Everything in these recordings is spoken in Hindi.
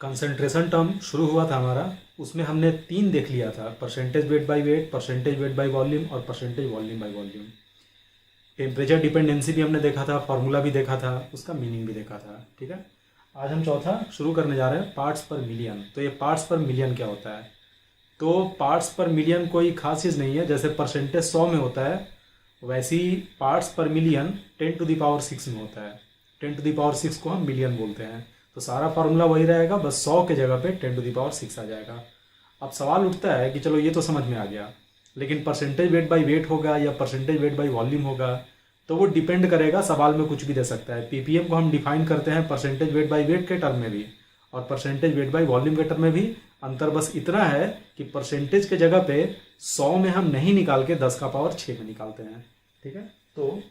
कंसंट्रेशन टर्म शुरू हुआ था हमारा, उसमें हमने 3 देख लिया था, percentage weight by weight, percentage weight by volume और percentage volume by volume. Temperature dependency भी हमने देखा था, फार्मूला भी देखा था, उसका मीनिंग भी देखा था। ठीक है, आज हम चौथा शुरू करने जा रहे हैं, पार्ट्स पर मिलियन। तो ये पार्ट्स पर मिलियन क्या होता है? तो पार्ट्स पर मिलियन कोई खास चीज़ नहीं है। जैसे परसेंटेज 100 में होता है, वैसे ही पार्ट्स पर मिलियन 10⁶ में होता है। 10⁶ को हम मिलियन बोलते हैं। तो सारा फार्मूला वही रहेगा, बस 100 के जगह पे 10⁶ आ जाएगा। अब सवाल उठता है कि चलो ये तो समझ में आ गया, लेकिन परसेंटेज वेट बाय वेट होगा या परसेंटेज वेट बाय वॉल्यूम होगा, तो वो डिपेंड करेगा, सवाल में कुछ भी दे सकता है। पीपीएम को हम डिफाइन करते हैं परसेंटेज वेट बाय वेट के टर्म में भी और परसेंटेज वेट बाय वॉल्यूम के टर्म में भी। अंतर बस इतना है कि परसेंटेज के जगह पे 100 में हम नहीं निकाल के 10⁶ में निकालते हैं। ठीक है, तो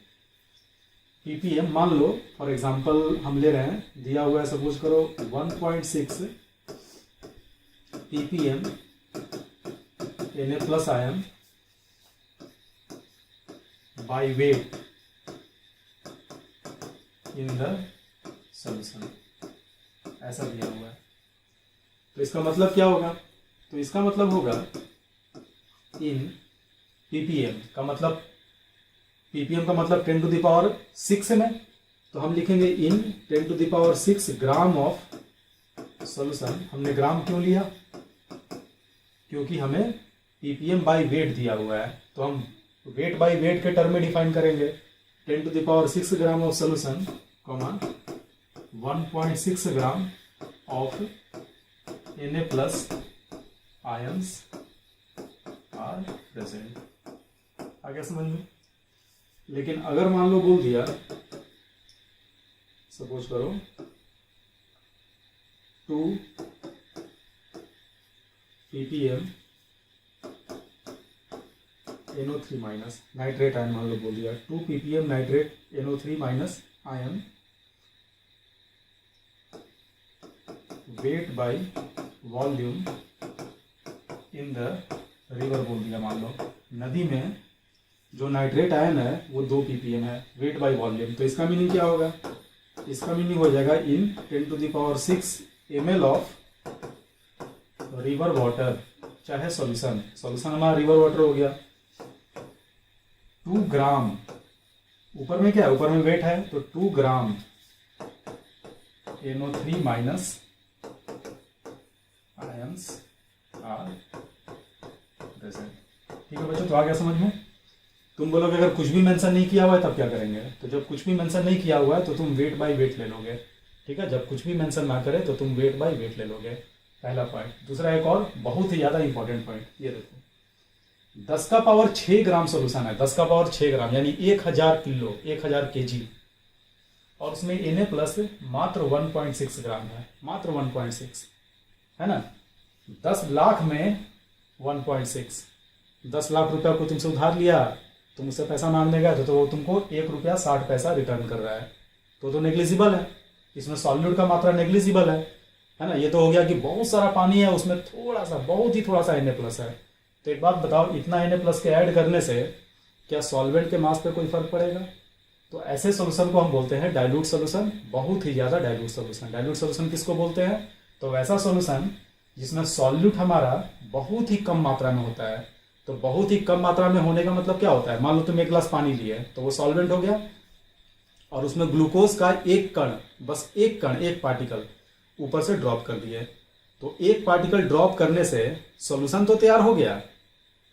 पीपीएम मान लो फॉर एग्जांपल हम ले रहे हैं, दिया हुआ है सपोज करो 1.6 ppm Na+ ion by weight in the solution, ऐसा दिया हुआ है। तो इसका मतलब क्या होगा? तो इसका मतलब होगा इन पीपीएम का मतलब, पीपीएम का मतलब 10⁶ में, तो हम लिखेंगे इन 10⁶ ग्राम ऑफ सॉल्यूशन। हमने ग्राम क्यों लिया? क्योंकि हमें पीपीएम बाय वेट दिया हुआ है, तो हम वेट बाय वेट के टर्म में डिफाइन करेंगे। 10⁶ gram of solution, 1.6 gram of Na+ ions are present. आ गया समझ में? लेकिन अगर मान लो बोल दिया, सपोज करो 2 ppm NO3- नाइट्रेट आयन, मान लो बोल दिया 2 ppm nitrate NO3- ion wait by volume in the river बोल दिया। मान लो नदी में जो नाइट्रेट आयन है वो 2 ppm है, वेट बाय वॉल्यूम। तो इसका मीनिंग क्या होगा? इसका मीनिंग हो जाएगा इन 10⁶ ml ऑफ रिवर वाटर, चाहे सॉल्यूशन, सॉल्यूशन हमारा रिवर वाटर हो गया। 2 ग्राम, ऊपर में क्या है? ऊपर में वेट है, तो 2 ग्राम NO3- आयंस आर प्रेजेंट। ठीक है बच्चों, तो आ गया समझ में? तुम बोलोगे अगर कुछ भी मेंशन नहीं किया हुआ है तब क्या करेंगे? तो जब कुछ भी मेंशन नहीं किया हुआ है तो तुम वेट बाय वेट ले लोगे। ठीक है, जब कुछ भी मेंशन ना करे तो तुम वेट बाय वेट ले लोगे, पहला पॉइंट। दूसरा एक और बहुत ही ज्यादा इंपॉर्टेंट पॉइंट, ये देखो 10⁶ ग्राम सोल्यूशन है, 10⁶ ग्राम यानी 1000 किलो, 1000 केजी, और उसमें Na+ मात्र 1.6 ग्राम है, मात्र 1.6 है ना। 10 लाख में 1.6, 10 लाख रुपया को तुमसे उधार लिया, तुम उससे पैसा मांगने गए तो वो तुमको 1 रुपया 60 पैसा रिटर्न कर रहा है, तो नेग्लिजिबल है। इसमें सॉल्यूट का मात्रा नेग्लिजिबल है ना। ये तो हो गया कि बहुत सारा पानी है, उसमें थोड़ा सा, बहुत ही थोड़ा सा Na+ है। तो एक बात बताओ, इतना Na+ के ऐड करने से क्या सॉल्वेंट के मास पे कोई फर्क पड़ेगा? तो ऐसे सॉल्यूशन को हम बोलते हैं डाइल्यूट सॉल्यूशन, बहुत ही ज्यादा डाइल्यूट सॉल्यूशन। डाइल्यूट सॉल्यूशन किसको बोलते हैं? तो वैसा सॉल्यूशन जिसमें सॉल्यूट हमारा बहुत ही कम मात्रा में होता है। तो बहुत ही कम मात्रा में होने का मतलब क्या होता है? मान लो तुम 1 गिलास पानी लिए तो वो सॉल्वेंट हो गया, और उसमें ग्लूकोज का एक कण, बस एक कण, एक पार्टिकल ऊपर से ड्रॉप कर दिए। तो एक पार्टिकल ड्रॉप करने से सॉल्यूशन तो तैयार हो गया,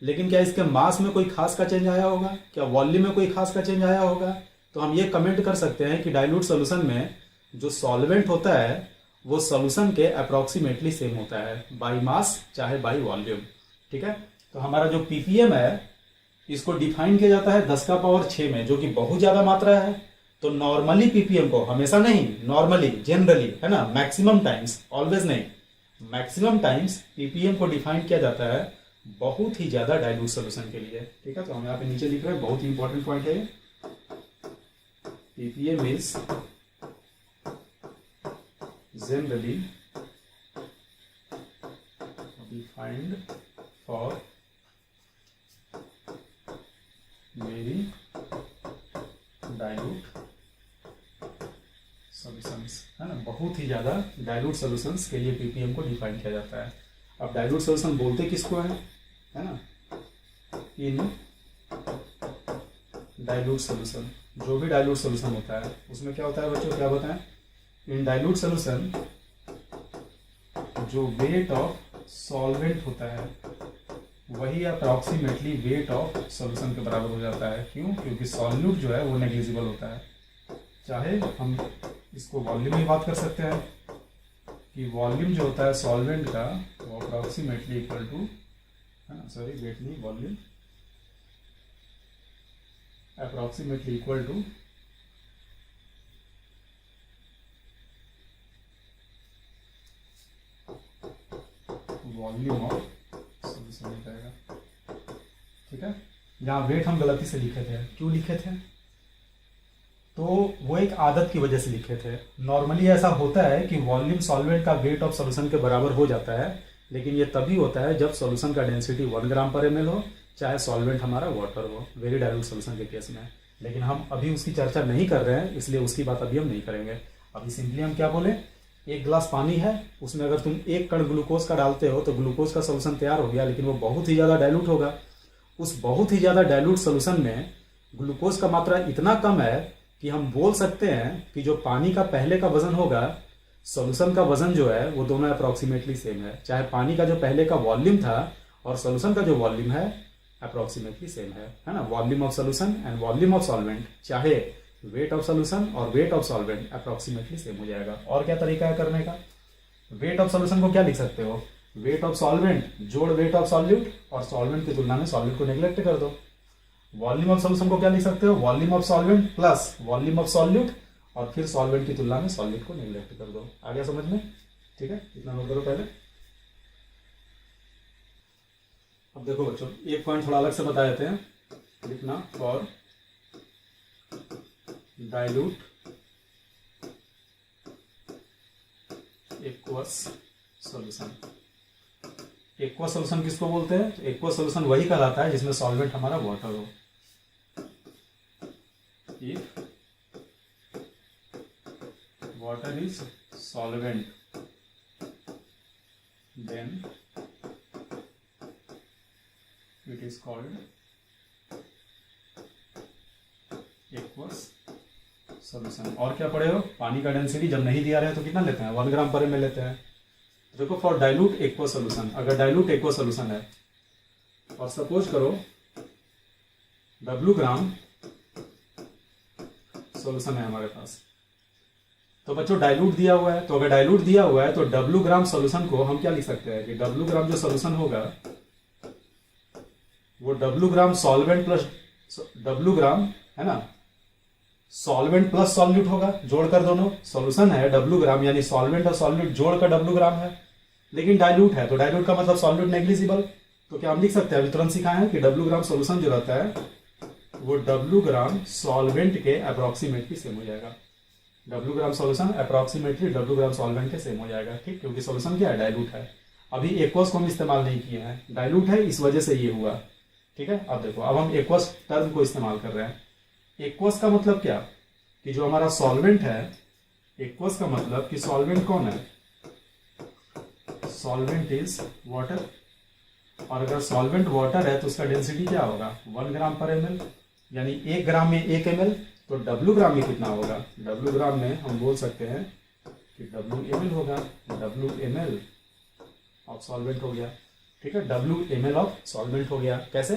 लेकिन क्या इसके मास में कोई खास का चेंज आया होगा? क्या वॉल्यूम में कोई खास का चेंज आया होगा? तो हम ये कमेंट कर सकते हैं कि डाइल्यूट सॉल्यूशन में जो सॉल्वेंट होता है वो सॉल्यूशन के अप्रोक्सीमेटली सेम होता है, बाई मास चाहे बाई वॉल्यूम। ठीक है, तो हमारा जो पीपीएम है इसको डिफाइन किया जाता है 10⁶ में, जो कि बहुत ज्यादा मात्रा है। तो नॉर्मली पीपीएम को, हमेशा नहीं, नॉर्मली, जनरली, है ना, मैक्सिमम टाइम्स, ऑलवेज नहीं, मैक्सिमम टाइम्स पीपीएम को डिफाइन किया जाता है बहुत ही ज्यादा डाइल्यूट सॉल्यूशन के लिए। ठीक है, तो हम यहाँ पे नीचे लिख रहे हैं, बहुत ही इंपॉर्टेंट पॉइंट है। Ppm is generally defined for very dilute solutions, है ना, बहुत ही ज़्यादा डाइल्यूट सॉल्यूशंस के लिए पीपीएम को डिफाइन किया जाता है। अब डाइल्यूट सॉल्यूशन बोलते किसको है ना, इन डाइल्यूट सॉल्यूशन, जो भी डाइल्यूट सॉल्यूशन होता है उसमें क्या होता है बच्चों, क्या बताएं, इन डाइल्यूट सॉल्यूशन जो वेट ऑफ सॉल्वेंट होता है वही अप्रॉक्सीमेटली वेट ऑफ सॉल्यूशन के बराबर हो जाता है। क्यों? क्योंकि सॉल्यूट जो है वो नेग्लिजिबल होता है। चाहे हम इसको वॉल्यूम में बात कर सकते हैं कि वॉल्यूम जो होता है सॉल्वेंट का वो approximately equal to, sorry weight नहीं, volume approximately equal to volume of solution हो जाएगा। ठीक है, यहाँ वेट हम गलती से लिखे थे। क्यों लिखे थे? तो वो एक आदत की वजह से लिखे थे। नॉर्मली ऐसा होता है कि वॉल्यूम सॉल्वेंट का वेट ऑफ सॉल्यूशन के बराबर हो जाता है, लेकिन ये तभी होता है जब सॉल्यूशन का डेंसिटी 1 ग्राम पर ml हो, चाहे सॉल्वेंट हमारा वाटर हो, वेरी डाइल्यूट सॉल्यूशन के केस में। लेकिन हम अभी उसकी चर्चा नहीं कर रहे हैं, इसलिए उसकी बात अभी हम नहीं करेंगे। अभी सिंपली हम क्या बोले, एक गिलास पानी है, उसमें अगर तुम 1 कण ग्लूकोज का डालते हो तो ग्लूकोज का सॉल्यूशन तैयार हो गया, लेकिन वो बहुत ही ज़्यादा डाइल्यूट होगा। उस बहुत ही ज़्यादा डाइल्यूट सॉल्यूशन में ग्लूकोज का मात्रा इतना कम है कि हम बोल सकते हैं कि जो पानी का पहले का वजन होगा, सॉल्यूशन का वजन जो है वो दोनों अप्रॉक्सीमेटली सेम है। चाहे पानी का जो पहले का वॉल्यूम था और सॉल्यूशन का जो वॉल्यूम है अप्रॉक्सीमेटली सेम है ना। Volume of solution and volume of solvent, चाहे वेट ऑफ सॉल्यूशन और wait of solvent approximately same हो जाएगा। और क्या तरीका है करने का? वेट ऑफ सॉल्यूशन को क्या लिख सकते हो, वेट ऑफ सॉल्वेंट जोड़ वेट ऑफ सॉल्यूट, और सॉल्वेंट की तुलना में सॉल्यूट को नेग्लेक्ट कर दो। वॉल्यूम ऑफ सॉल्यूशन को क्या लिख सकते हो, volume of solvent plus volume of solute, और फिर सॉल्वेंट की तुलना में सॉल्यूट को नेग्लेक्ट कर दो। आ गया समझ में? ठीक है, इतना नोट करो पहले। अब देखो बच्चों, एक पॉइंट थोड़ा अलग से बता देते हैं, लिखना for dilute aqueous solution. Aqueous solution किसको बोलते हैं? तो एक्वस सॉल्यूशन वही कहलाता है जिसमें सॉल्वेंट हमारा वाटर हो। If water is solvent then it is called aqueous solution. और क्या पढ़े हो? पानी का डेंसिटी जब नहीं दिया रहे तो कितना लेते हैं, 1 ग्राम पर ml लेते हैं। देखो फॉर डाइल्यूट एक्वस सॉल्यूशन, अगर डाइल्यूट एक्वस सॉल्यूशन है और सपोज करो W ग्राम सॉल्यूशन है हमारे पास, तो बच्चों डाइल्यूट दिया हुआ है, तो अगर डाइल्यूट दिया हुआ है तो W ग्राम सॉल्यूशन को हम क्या लिख सकते हैं कि W ग्राम जो सॉल्यूशन होगा वो W ग्राम सॉल्वेंट प्लस W ग्राम, है ना, सॉल्वेंट प्लस सॉल्यूट होगा, जोड़कर दोनों। सॉल्यूशन है W ग्राम, यानी सॉल्वेंट और सॉल्यूट जोड़कर W ग्राम है, लेकिन डाइल्यूट है तो डाइल्यूट का मतलब सॉल्यूट नेग्लिजिबल। तो क्या हम लिख सकते हैं, अभी तुरंत सिखाए हैं कि W ग्राम सॉल्यूशन जो रहता है वो W ग्राम सॉल्वेंट के अप्रॉक्सीमेटली सेम हो जाएगा। W ग्राम सॉल्यूशन अप्रॉक्सीमेटली W ग्राम सॉल्वेंट के सेम हो जाएगा। ठीक, क्योंकि सॉल्यूशन क्या है, डाइल्यूट है। अभी एक्वस को हम इस्तेमाल नहीं किए हैं, डाइल्यूट है इस वजह से ये हुआ। ठीक है, अब देखो, अब हम एक्वस टर्म को इस्तेमाल कर रहे हैं। एक्वस का मतलब क्या कि जो हमारा सॉल्वेंट है, एक्वस का मतलब कि सॉल्वेंट कौन है, सॉल्वेंट इज वाटर। और अगर सॉल्वेंट वाटर है तो उसका डेंसिटी क्या होगा, 1 ग्राम पर ml, यानी 1 ग्राम में 1 ml, तो W ग्राम में कितना होगा, W ग्राम में हम बोल सकते हैं कि Wml होगा। Wml ऑफ सॉल्वेंट हो गया। ठीक है, Wml ऑफ सॉल्वेंट हो गया। कैसे,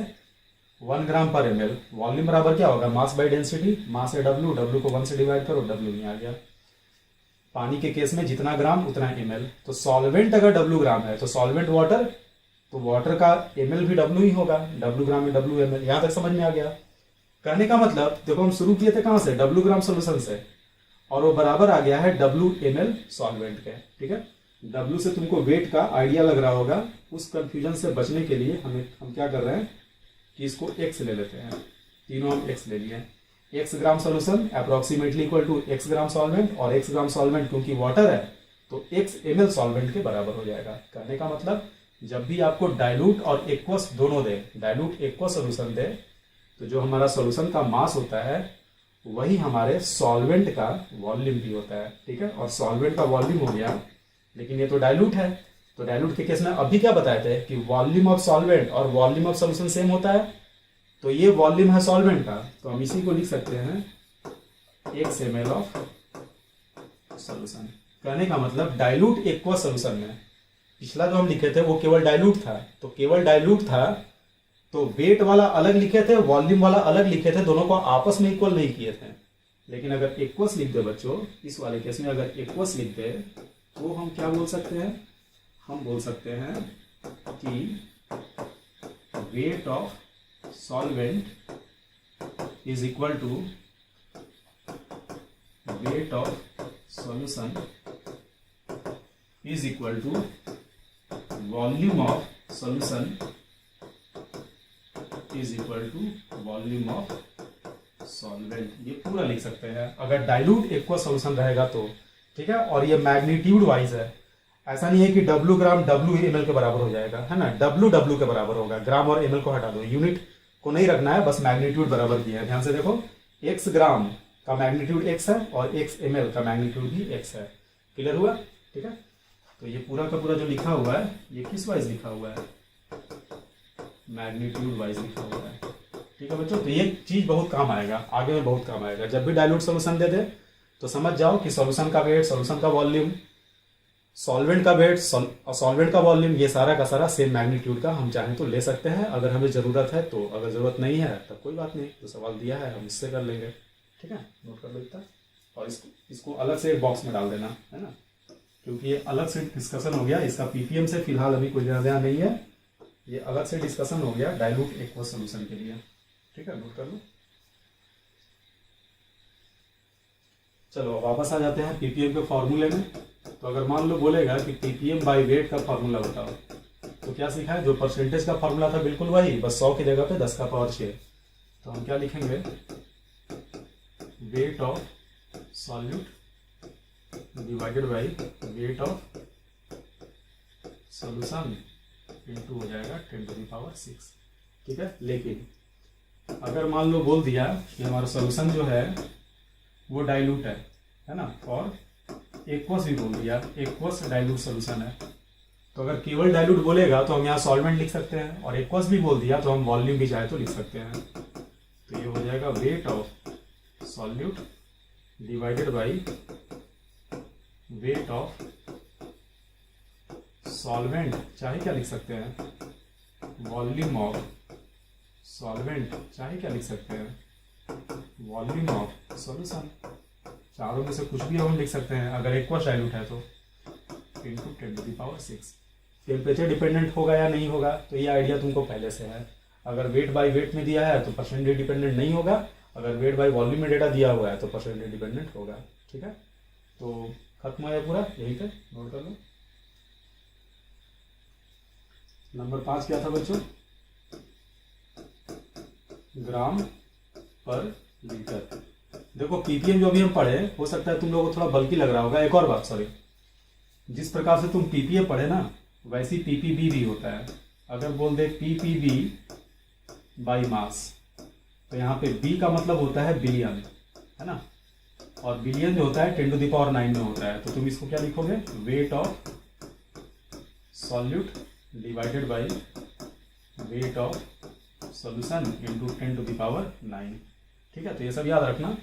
1 ग्राम पर ml, वॉल्यूम बराबर क्या होगा, मास बाय डेंसिटी, मास है W को 1 से डिवाइड करो, W नहीं आ गया। पानी के केस में जितना ग्राम उतना ml, तो सॉल्वेंट अगर W ग्राम है तो सॉल्वेंट वाटर, तो वाटर का ml भी W ही होगा, W ग्राम में Wml। यहां तक समझ में आ गया? कहने का मतलब देखो, हम शुरू किए थे कहां से, W ग्राम सोल्यूशन से, और वो बराबर आ गया है Wml सॉल्वेंट के। ठीक है, W से तुमको वेट का आइडिया लग रहा होगा, उस कंफ्यूजन से बचने के लिए हम क्या कर रहे हैं कि इसको x ले लेते हैं। तीनों हम x ले लिए। x gram solution approximately equal to x gram solvent, और x ग्राम सॉल्वेंट क्योंकि वाटर है तो x ml सॉल्वेंट के बराबर हो जाएगा। कहने का मतलब जब भी आपको डाइल्यूट और एक्वस दोनों दे, डाइल्यूट एक्वस सॉल्यूशन दे, तो जो हमारा सॉल्यूशन का मास होता है वही हमारे सॉल्वेंट का वॉल्यूम भी होता है, ठीक है। और सॉल्वेंट का वॉल्यूम हो गया, लेकिन ये तो डाइल्यूट है, तो डाइल्यूट के केस में अभी क्या बताए थे कि वॉल्यूम ऑफ सॉल्वेंट और वॉल्यूम ऑफ सोल्यूशन सेम होता है, तो ये वॉल्यूम है सॉल्वेंट का, तो हम इसी को लिख सकते हैं x ml ऑफ सोल्यूशन। कहने का मतलब डाइल्यूट एक्वा सोल्यूशन में, पिछला जो हम लिखे थे वो केवल डाइल्यूट था, तो केवल डाइल्यूट था तो वेट वाला अलग लिखे थे, वॉल्यूम वाला अलग लिखे थे, दोनों को आपस में इक्वल नहीं किए थे। लेकिन अगर एक्वस लिख दे बच्चों, इस वाले केस में अगर एक्वस लिख दे तो हम क्या बोल सकते हैं, हम बोल सकते हैं कि weight of solvent is equal to weight of solution is equal to volume of solution is equal to volume of solvent. ये पूरा लिख सकते हैं अगर डाइल्यूट एक्वा सॉल्यूशन रहेगा तो, ठीक है। और ये मैग्नीट्यूड वाइज है, ऐसा नहीं है कि W ग्राम W ml के बराबर हो जाएगा, है ना, W के बराबर होगा, ग्राम और ml को हटा दो, यूनिट को नहीं रखना है, बस मैग्नीट्यूड बराबर दिया है। ध्यान से देखो, x ग्राम का मैग्नीट्यूड x है और x ml का मैग्नीट्यूड भी x है। क्लियर हुआ, ठीक है। तो ये पूरा का पूरा जो लिखा हुआ है ये किस वाइज लिखा हुआ है, मैग्नीट्यूड वाइज लिखा हुआ है, ठीक है बच्चों। तो ये चीज बहुत काम आएगा, आगे में बहुत काम आएगा। जब भी डाइल्यूट सोल्यूशन दे दे तो समझ जाओ कि सॉल्यूशन का वेट, सॉल्यूशन का वॉल्यूम, सॉल्वेंट का वेट और सॉल्वेंट का वॉल्यूम, ये सारा का सारा सेम मैग्नीट्यूड का हम चाहें तो ले सकते हैं अगर हमें जरूरत है तो। अगर जरूरत नहीं है तब कोई बात नहीं, तो सवाल दिया है हम इससे कर लेंगे, ठीक है। नोट कर लो इतना, और इसको अलग से एक बॉक्स में डाल देना, है ना, क्योंकि ये अलग से डिस्कशन हो गया, इसका पीपीएम से फिलहाल अभी कोई लेना नहीं है, ये अलग से डिस्कशन हो गया डाइल्यूट एक्वा सॉल्यूशन के लिए, ठीक है। नोट कर लो। चलो वापस आ जाते हैं पीपीएम के फॉर्मूले में। तो अगर मान लो बोलेगा कि पीपीएम बाई वेट का फॉर्मूला बताओ, तो क्या सीखा है, जो परसेंटेज का फॉर्मूला था बिल्कुल वही, बस 100 की जगह पे 10 का पावर 6। तो हम क्या लिखेंगे, wait of solute divided by weight of solution into हो जाएगा 10 टू द पावर 6, ठीक है। लेकिन अगर मान लो बोल दिया कि हमारा सॉल्यूशन जो है वो डाइल्यूट है ना, और एक्वस भी बोल दिया, एक्वस डाइल्यूट सॉल्यूशन है, तो अगर केवल डाइल्यूट बोलेगा तो हम यहाँ सॉल्वेंट लिख सकते हैं, और एक्वस भी बोल दिया तो हम वॉल्यूम भी चाहे तो लिख सकते हैं। तो ये हो जाएगा wait of solute divided by weight of solvent, चाहे क्या लिख सकते हैं, वॉल्यूम ऑफ सॉल्वेंट, चाहे क्या लिख सकते हैं, वॉल्यूम ऑफ सॉल्यूशन। चारों में से कुछ भी हम लिख सकते हैं अगर एक्वस डाइल्यूट है तो, into 10 to the power 6। Temperature dependent होगा या नहीं होगा तो ये आइडिया तुमको पहले से है। अगर वेट बाय वेट में दिया है तो परसेंटेज डिपेंडेंट नहीं होगा, अगर वेट बाय वॉल्यूम में डेटा दिया हुआ है तो परसेंटेज डिपेंडेंट होगा, ठीक है। तो खत्म हो पूरा, यही पे नोट कर लो। नंबर 5 क्या था बच्चों, ग्राम पर लीटर। देखो पीपीएम जो अभी हम पढ़े, हो सकता है तुम लोगों को थोड़ा बल्कि लग रहा होगा। एक और बात, सॉरी, जिस प्रकार से तुम पीपीए पढ़े ना वैसी पीपीबी भी होता है। अगर बोल दे पीपीबी बाई मास, तो यहाँ पे बी का मतलब होता है बिलियन, है ना, और बिलियन जो होता है 10 टू द पावर 9 में होता है। तो तुम इसको क्या लिखोगे, weight of solute divided by weight of solution into 10 to the power 9, ठीक है। तो ये सब याद रखना।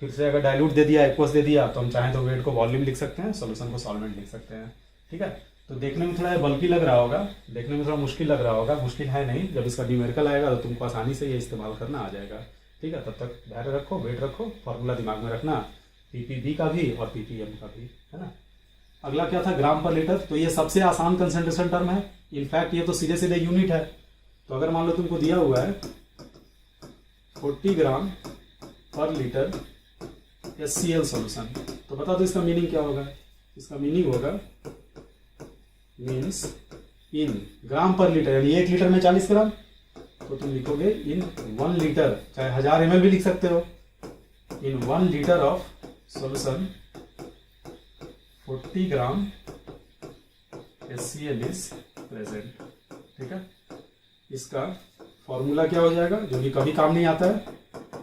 फिर से अगर डाइल्यूट दे दिया, एक्वस दे दिया, तो हम चाहें तो वेट को वॉल्यूम लिख सकते हैं, सॉल्यूशन को सॉल्वेंट लिख सकते हैं, ठीक है। तो देखने में थोड़ा बल्कि लग रहा होगा, देखने में थोड़ा मुश्किल लग रहा होगा, मुश्किल है नहीं। जब इसका न्यूमेरिकल आएगा तो तुमको आसानी से ये इस्तेमाल करना आ जाएगा, ठीक है। तब तक धैर्य रखो, वेट रखो, फॉर्मूला दिमाग में रखना, पीपीबी का भी और पीपीएम का भी, है ना। अगला क्या था, ग्राम पर लीटर। तो ये सबसे आसान कंसंट्रेशन टर्म है, इनफैक्ट ये तो सीधे सीधे यूनिट है। तो अगर मान लो तुमको दिया हुआ है 40 ग्राम पर लीटर HCl सॉल्यूशन, तो बता दो इसका मीनिंग क्या होगा। इसका मीनिंग होगा मीन्स इन ग्राम पर लीटर, यानी 1 लीटर में 40 ग्राम, तो तुम लिखोगे इन 1 लीटर, चाहे 1000 ml भी लिख सकते हो, इन 1 litre of solution 40 gram HCl is present, ठीक है। इसका फॉर्मूला क्या हो जाएगा, जो कि कभी काम नहीं आता है,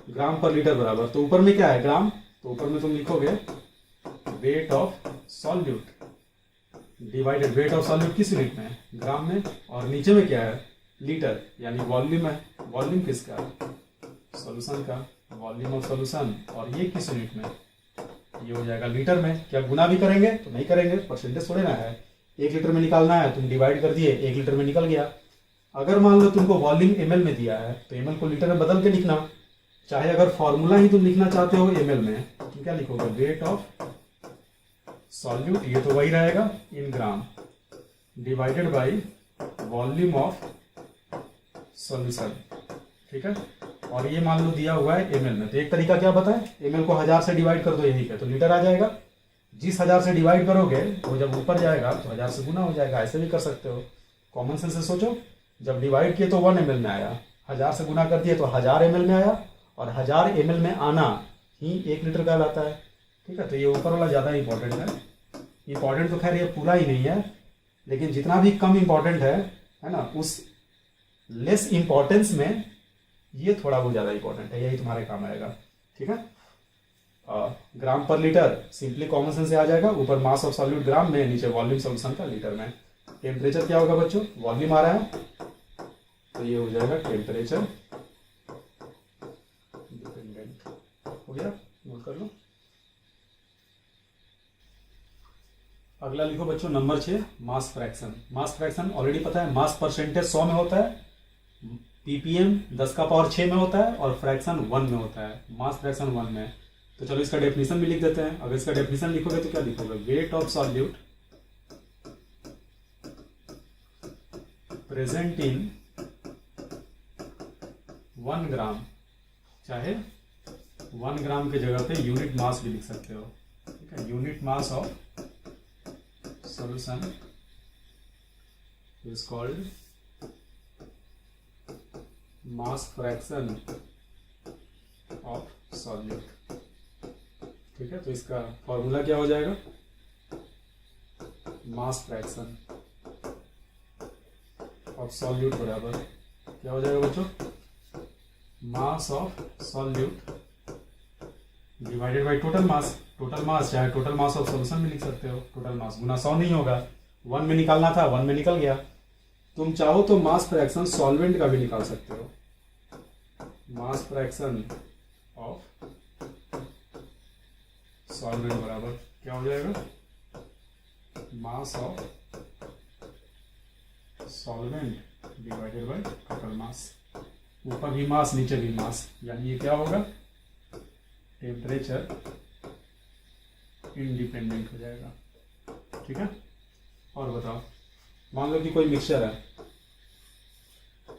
ग्राम पर लीटर बराबर, तो ऊपर में क्या है ग्राम, तो ऊपर में तुम लिखोगे weight of solute divided, wait of solute किस यूनिट में है, ग्राम में, और नीचे में क्या है लीटर, यानी वॉल्यूम है, वॉल्यूम किसका, सॉल्यूशन का, वॉल्यूम ऑफ सॉल्यूशन, और ये किस यूनिट में, ये हो जाएगा लीटर में। क्या गुना भी करेंगे, तो नहीं करेंगे, परसेंटेज थोड़े ना है, 1 लीटर में निकालना है, तुम डिवाइड कर दिए, 1 लीटर में निकल गया। अगर मान लो तुमको वॉल्यूम ml में दिया है तो ml को लीटर में बदल के लिखना, चाहे अगर फॉर्मूला ही तुम लिखना चाहते हो ml में, तो क्या लिखोगे, वेट ऑफ सॉल्यूट, ये तो वही रहेगा in gram, divided by volume of solution, ठीक है। और ये मान लो दिया हुआ है ml में, तो एक तरीका क्या बताए, ml को 1000 से डिवाइड कर दो, यही पे तो लीटर आ जाएगा। जिस 1000 से डिवाइड करोगे वो जब ऊपर जाएगा तो 1000 से गुना हो जाएगा, ऐसे भी कर सकते हो, कॉमन सेंस से सोचो। जब डिवाइड किए तो 1 ml में आया, 1000 से गुना कर दिए तो 1000 ml में आया, और 1000 ml में आना ही 1 लीटर का लाता है, ठीक है। तो ये ऊपर वाला ज़्यादा इंपॉर्टेंट है, इंपॉर्टेंट तो खैर ये पूरा ही नहीं है, लेकिन जितना भी कम इंपॉर्टेंट है ना, उस लेस इंपॉर्टेंस में ये थोड़ा बहुत ज़्यादा इंपॉर्टेंट है, यही तुम्हारे काम आएगा, ठीक है। ग्राम पर लीटर सिंपली कॉमन सेंस से आ जाएगा, ऊपर मास ऑफ सॉल्यूट ग्राम में, नीचे वॉल्यूम सॉल्यूशन का लीटर में। टेम्परेचर क्या होगा बच्चों, वॉल्यूम आ रहा है तो ये हो जाएगा टेम्परेचर डिपेंडेंट, हो गया, नोट कर लो। अगला लिखो बच्चों number 6, mass fraction. Mass fraction already पता है, मास परसेंटेज 100 में होता है, ppm 10 का पावर 6 में होता है, और फ्रैक्शन 1 में होता है, मास फ्रैक्शन 1 में। तो चलो इसका डेफिनेशन भी लिख देते हैं। अगर इसका डेफिनेशन लिखोगे तो क्या लिखोगे, weight of solute present in 1 ग्राम, चाहे 1 ग्राम की जगह पे यूनिट मास भी लिख सकते हो, ठीक है। Unit mass of solution is called mass fraction of solute, ठीक है। तो इसका फॉर्मूला क्या हो जाएगा, मास फ्रैक्शन ऑफ सॉल्यूट बराबर क्या हो जाएगा बच्चों, mass of solute divided by total mass. Total mass चाहे टोटल मास ऑफ सॉल्यूशन भी लिख सकते हो, टोटल मास गुना 100 नहीं होगा, 1 में निकालना था 1 में निकल गया। तुम चाहो तो मास फ्रैक्शन सॉल्वेंट का भी निकाल सकते हो, मास फ्रैक्शन ऑफ सॉल्वेंट बराबर क्या हो जाएगा, mass of solvent divided by total मास, ऊपर भी मास नीचे भी मास, यानी ये क्या होगा, टेम्परेचर इंडिपेंडेंट हो जाएगा, ठीक है। और बताओ, मान लो कि कोई मिक्सचर है,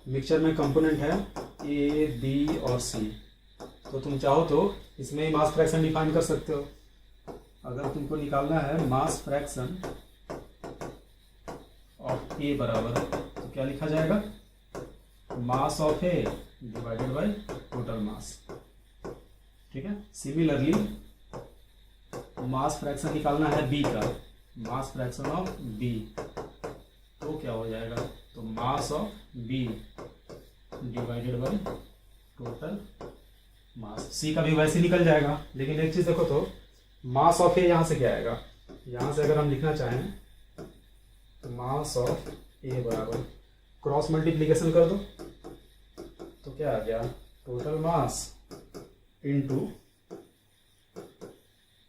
मिक्सचर में कंपोनेंट है ए बी और सी, तो तुम चाहो तो इसमें ही मास फ्रैक्शन डिफाइन कर सकते हो। अगर तुमको निकालना है मास फ्रैक्शन ऑफ ए बराबर, तो क्या लिखा जाएगा, mass of A divided by total मास, ठीक है। सिमिलरली मास फ्रैक्शन निकालना है बी का, मास फ्रैक्शन ऑफ बी, तो क्या हो जाएगा, तो mass of B divided by total mass. C का भी वैसे निकल जाएगा, लेकिन एक चीज देखो तो मास ऑफ ए यहां से क्या आएगा, यहां से अगर हम लिखना चाहें तो मास ऑफ ए बराबर क्रॉस मल्टीप्लीकेशन कर दो तो क्या आ गया, total mass into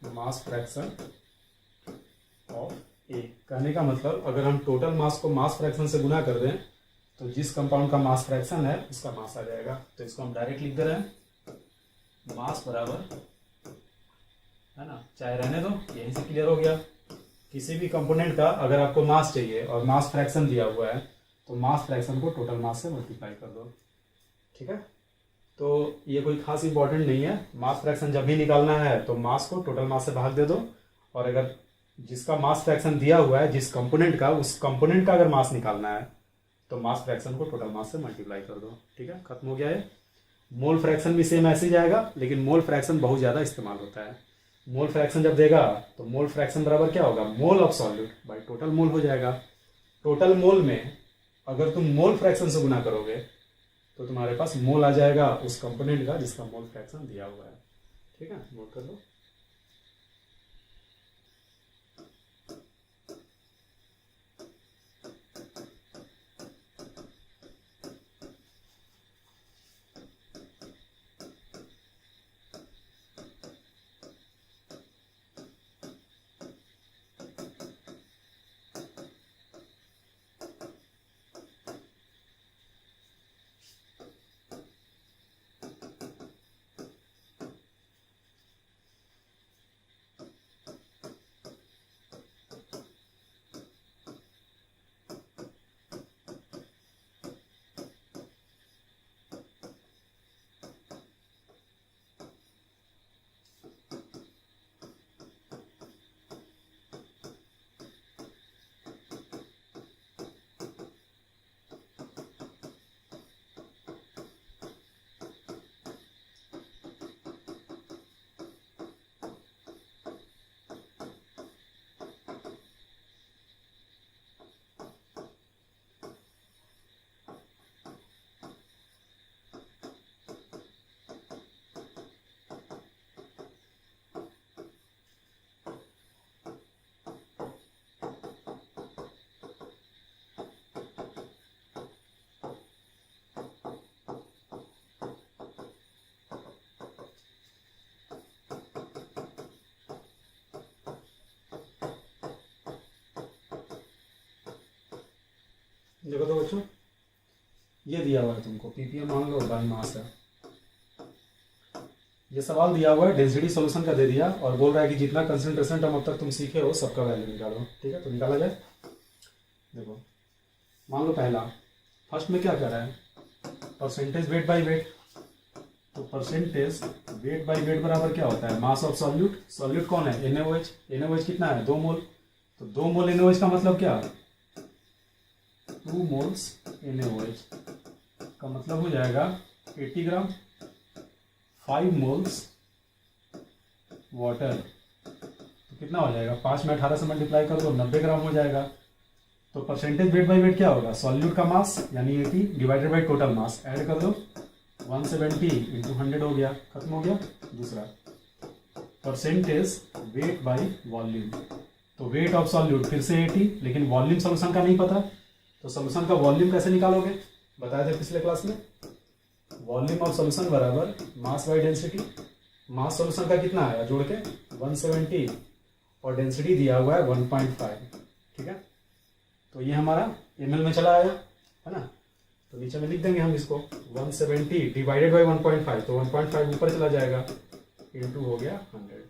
mass fraction of A. कहने का मतलब अगर हम टोटल मास को मास फ्रैक्शन से गुना कर दें तो जिस कंपाउंड का मास फ्रैक्शन है उसका मास आ जाएगा। तो इसको हम डायरेक्ट लिख दे रहे हैं, मास बराबर, है ना, चाहे रहने दो, यहीं से क्लियर हो गया। किसी भी कंपोनेंट का अगर आपको मास चाहिए और मास फ्रैक्शन दिया हुआ है तो मास फ्रैक्शन को टोटल मास से मल्टीप्लाई कर दो, ठीक है। तो ये कोई खास इंपॉर्टेंट नहीं है, मास फ्रैक्शन जब भी निकालना है तो मास को टोटल मास से भाग दे दो, और अगर जिसका मास फ्रैक्शन दिया हुआ है जिस कंपोनेंट का, उस कंपोनेंट का अगर मास निकालना है तो मास फ्रैक्शन को टोटल मास से मल्टीप्लाई कर दो, ठीक है, खत्म हो गया है। मोल फ्रैक्शन भी सेम ऐसे ही जाएगा, लेकिन मोल फ्रैक्शन बहुत ज़्यादा इस्तेमाल होता है। मोल फ्रैक्शन जब देगा तो मोल फ्रैक्शन बराबर क्या होगा, mole of solute by total मोल हो जाएगा। टोटल मोल में अगर तुम मोल फ्रैक्शन से गुना करोगे तो तुम्हारे पास मोल आ जाएगा उस कंपोनेंट का जिसका मोल फ्रैक्शन दिया हुआ है। ठीक है, नोट कर लो। देखो तो बच्चों, ये दिया हुआ है तुमको पीपीएम मान लो बाई मास है। ये सवाल दिया हुआ है, डेंसिटी सॉल्यूशन का दे दिया और बोल रहा है कि जितना कंसंट्रेशन टर्म अब तक तुम सीखे हो सबका वैल्यू निकालो। ठीक है, तो निकाला जाए। देखो मान लो पहला, फर्स्ट में क्या कर रहा है, परसेंटेज वेट बाई वेट। तो परसेंटेज वेट बाई वेट बराबर क्या होता है, मास ऑफ सॉल्यूट। सॉल्यूट कौन है, NaOH। NaOH कितना है, 2 मोल। तो 2 मोल NaOH का मतलब क्या, 2 मोल्स NaOH का मतलब हो जाएगा 80 ग्राम। 5 मोल्स वाटर तो कितना हो जाएगा, 5 में 18 से मल्टीप्लाई कर दो, 90 ग्राम हो जाएगा। तो परसेंटेज वेट बाई वेट क्या होगा, सॉल्यूट का मास यानी 80 divided by total mass, add कर दो 170 इंटू 100 हो गया, खत्म हो गया। दूसरा परसेंटेज वेट बाई वॉल्यूम। तो वेट ऑफ सॉल्यूट फिर से 80, लेकिन वॉल्यूम सॉल्यूशन का नहीं पता, तो सॉल्यूशन का वॉल्यूम कैसे निकालोगे, बताया था पिछले क्लास में। वॉल्यूम ऑफ सॉल्यूशन बराबर mass by density. Mass solution का कितना आया जोड़ के 170 और डेंसिटी दिया हुआ है 1.5। ठीक है, तो ये हमारा ml में चला आया है ना। तो नीचे में लिख देंगे हम इसको 170 डिवाइडेड बाई 1.5, तो 1.5 ऊपर चला जाएगा, इंटू हो गया 100।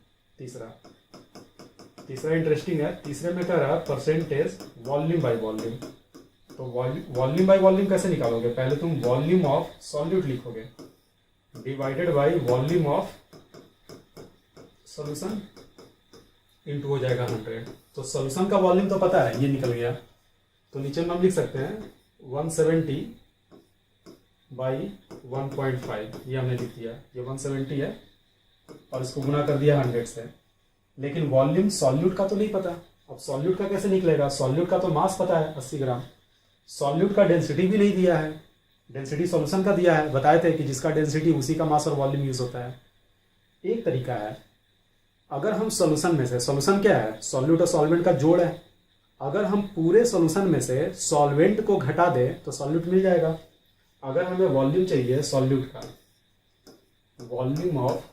तीसरा इंटरेस्टिंग है, तीसरे में क्या रहा, परसेंटेज वॉल्यूम बाई वॉल्यूम। तो वॉल्यूम बाई वॉल्यूम कैसे निकालोगे, पहले तुम वॉल्यूम ऑफ सॉल्यूट लिखोगे divided by volume of solution into हो जाएगा 100। तो सॉल्यूशन का वॉल्यूम तो पता है, ये निकल गया। तो नीचे में हम लिख सकते हैं 170 बाई 1.5, ये हमने लिख दिया, ये 170 है और इसको गुना कर दिया 100 से। लेकिन वॉल्यूम सॉल्यूट का तो नहीं पता। अब सॉल्यूट का कैसे निकलेगा, सॉल्यूट का तो मास पता है 80 ग्राम, सॉल्यूट का डेंसिटी भी नहीं दिया है। डेंसिटी सॉल्यूशन का दिया है, बताए थे कि जिसका डेंसिटी उसी का मास और वॉल्यूम यूज होता है। एक तरीका है, अगर हम सॉल्यूशन में से, सॉल्यूशन क्या है, सॉल्यूट और सॉल्वेंट का जोड़ है, अगर हम पूरे सॉल्यूशन में से सॉल्वेंट को घटा दें तो सॉल्यूट मिल जाएगा। अगर हमें वॉल्यूम चाहिए सॉल्यूट का, वॉल्यूम ऑफ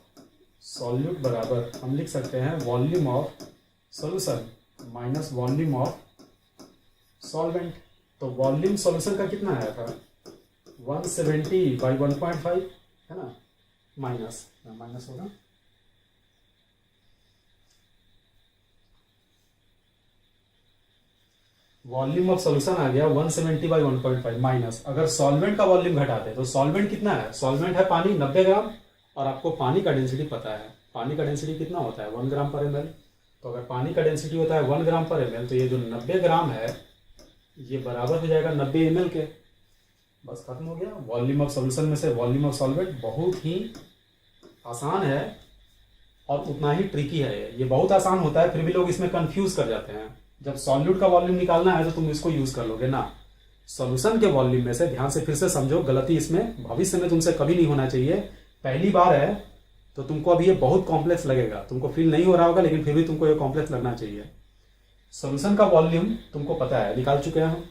सॉल्यूट बराबर हम लिख सकते हैं volume of solution minus volume of solvent. तो वॉल्यूम सॉल्यूशन का कितना आया था 170 बाई 1.5 है ना, माइनस होगा वॉल्यूम ऑफ सॉल्यूशन आ गया 170 बाई 1.5 माइनस, अगर सॉल्वेंट का वॉल्यूम घटाते तो सॉल्वेंट कितना है, सॉल्वेंट है पानी 90 ग्राम और आपको पानी का डेंसिटी पता है, पानी का डेंसिटी कितना होता है 1 ग्राम पर ml। तो अगर पानी का डेंसिटी होता है 1 ग्राम पर ml, तो ये जो 90 ग्राम है ये बराबर हो जाएगा 90 ml के, बस खत्म हो गया। वॉल्यूम ऑफ सॉल्यूशन में से वॉल्यूम ऑफ सॉल्वेंट, बहुत ही आसान है और उतना ही ट्रिकी है। ये बहुत आसान होता है, फिर भी लोग इसमें कंफ्यूज कर जाते हैं। जब सॉल्यूट का वॉल्यूम निकालना है तो तुम इसको यूज कर लोगे ना, सॉल्यूशन के वॉल्यूम में से, ध्यान से फिर से समझो, गलती इसमें भविष्य में तुमसे कभी नहीं होना चाहिए। पहली बार है तो तुमको अभी ये बहुत कॉम्प्लेक्स लगेगा, तुमको फील नहीं हो रहा होगा, लेकिन फिर भी तुमको ये कॉम्प्लेक्स लगना चाहिए। सॉल्यूशन का वॉल्यूम तुमको पता है, निकाल चुके हैं हम।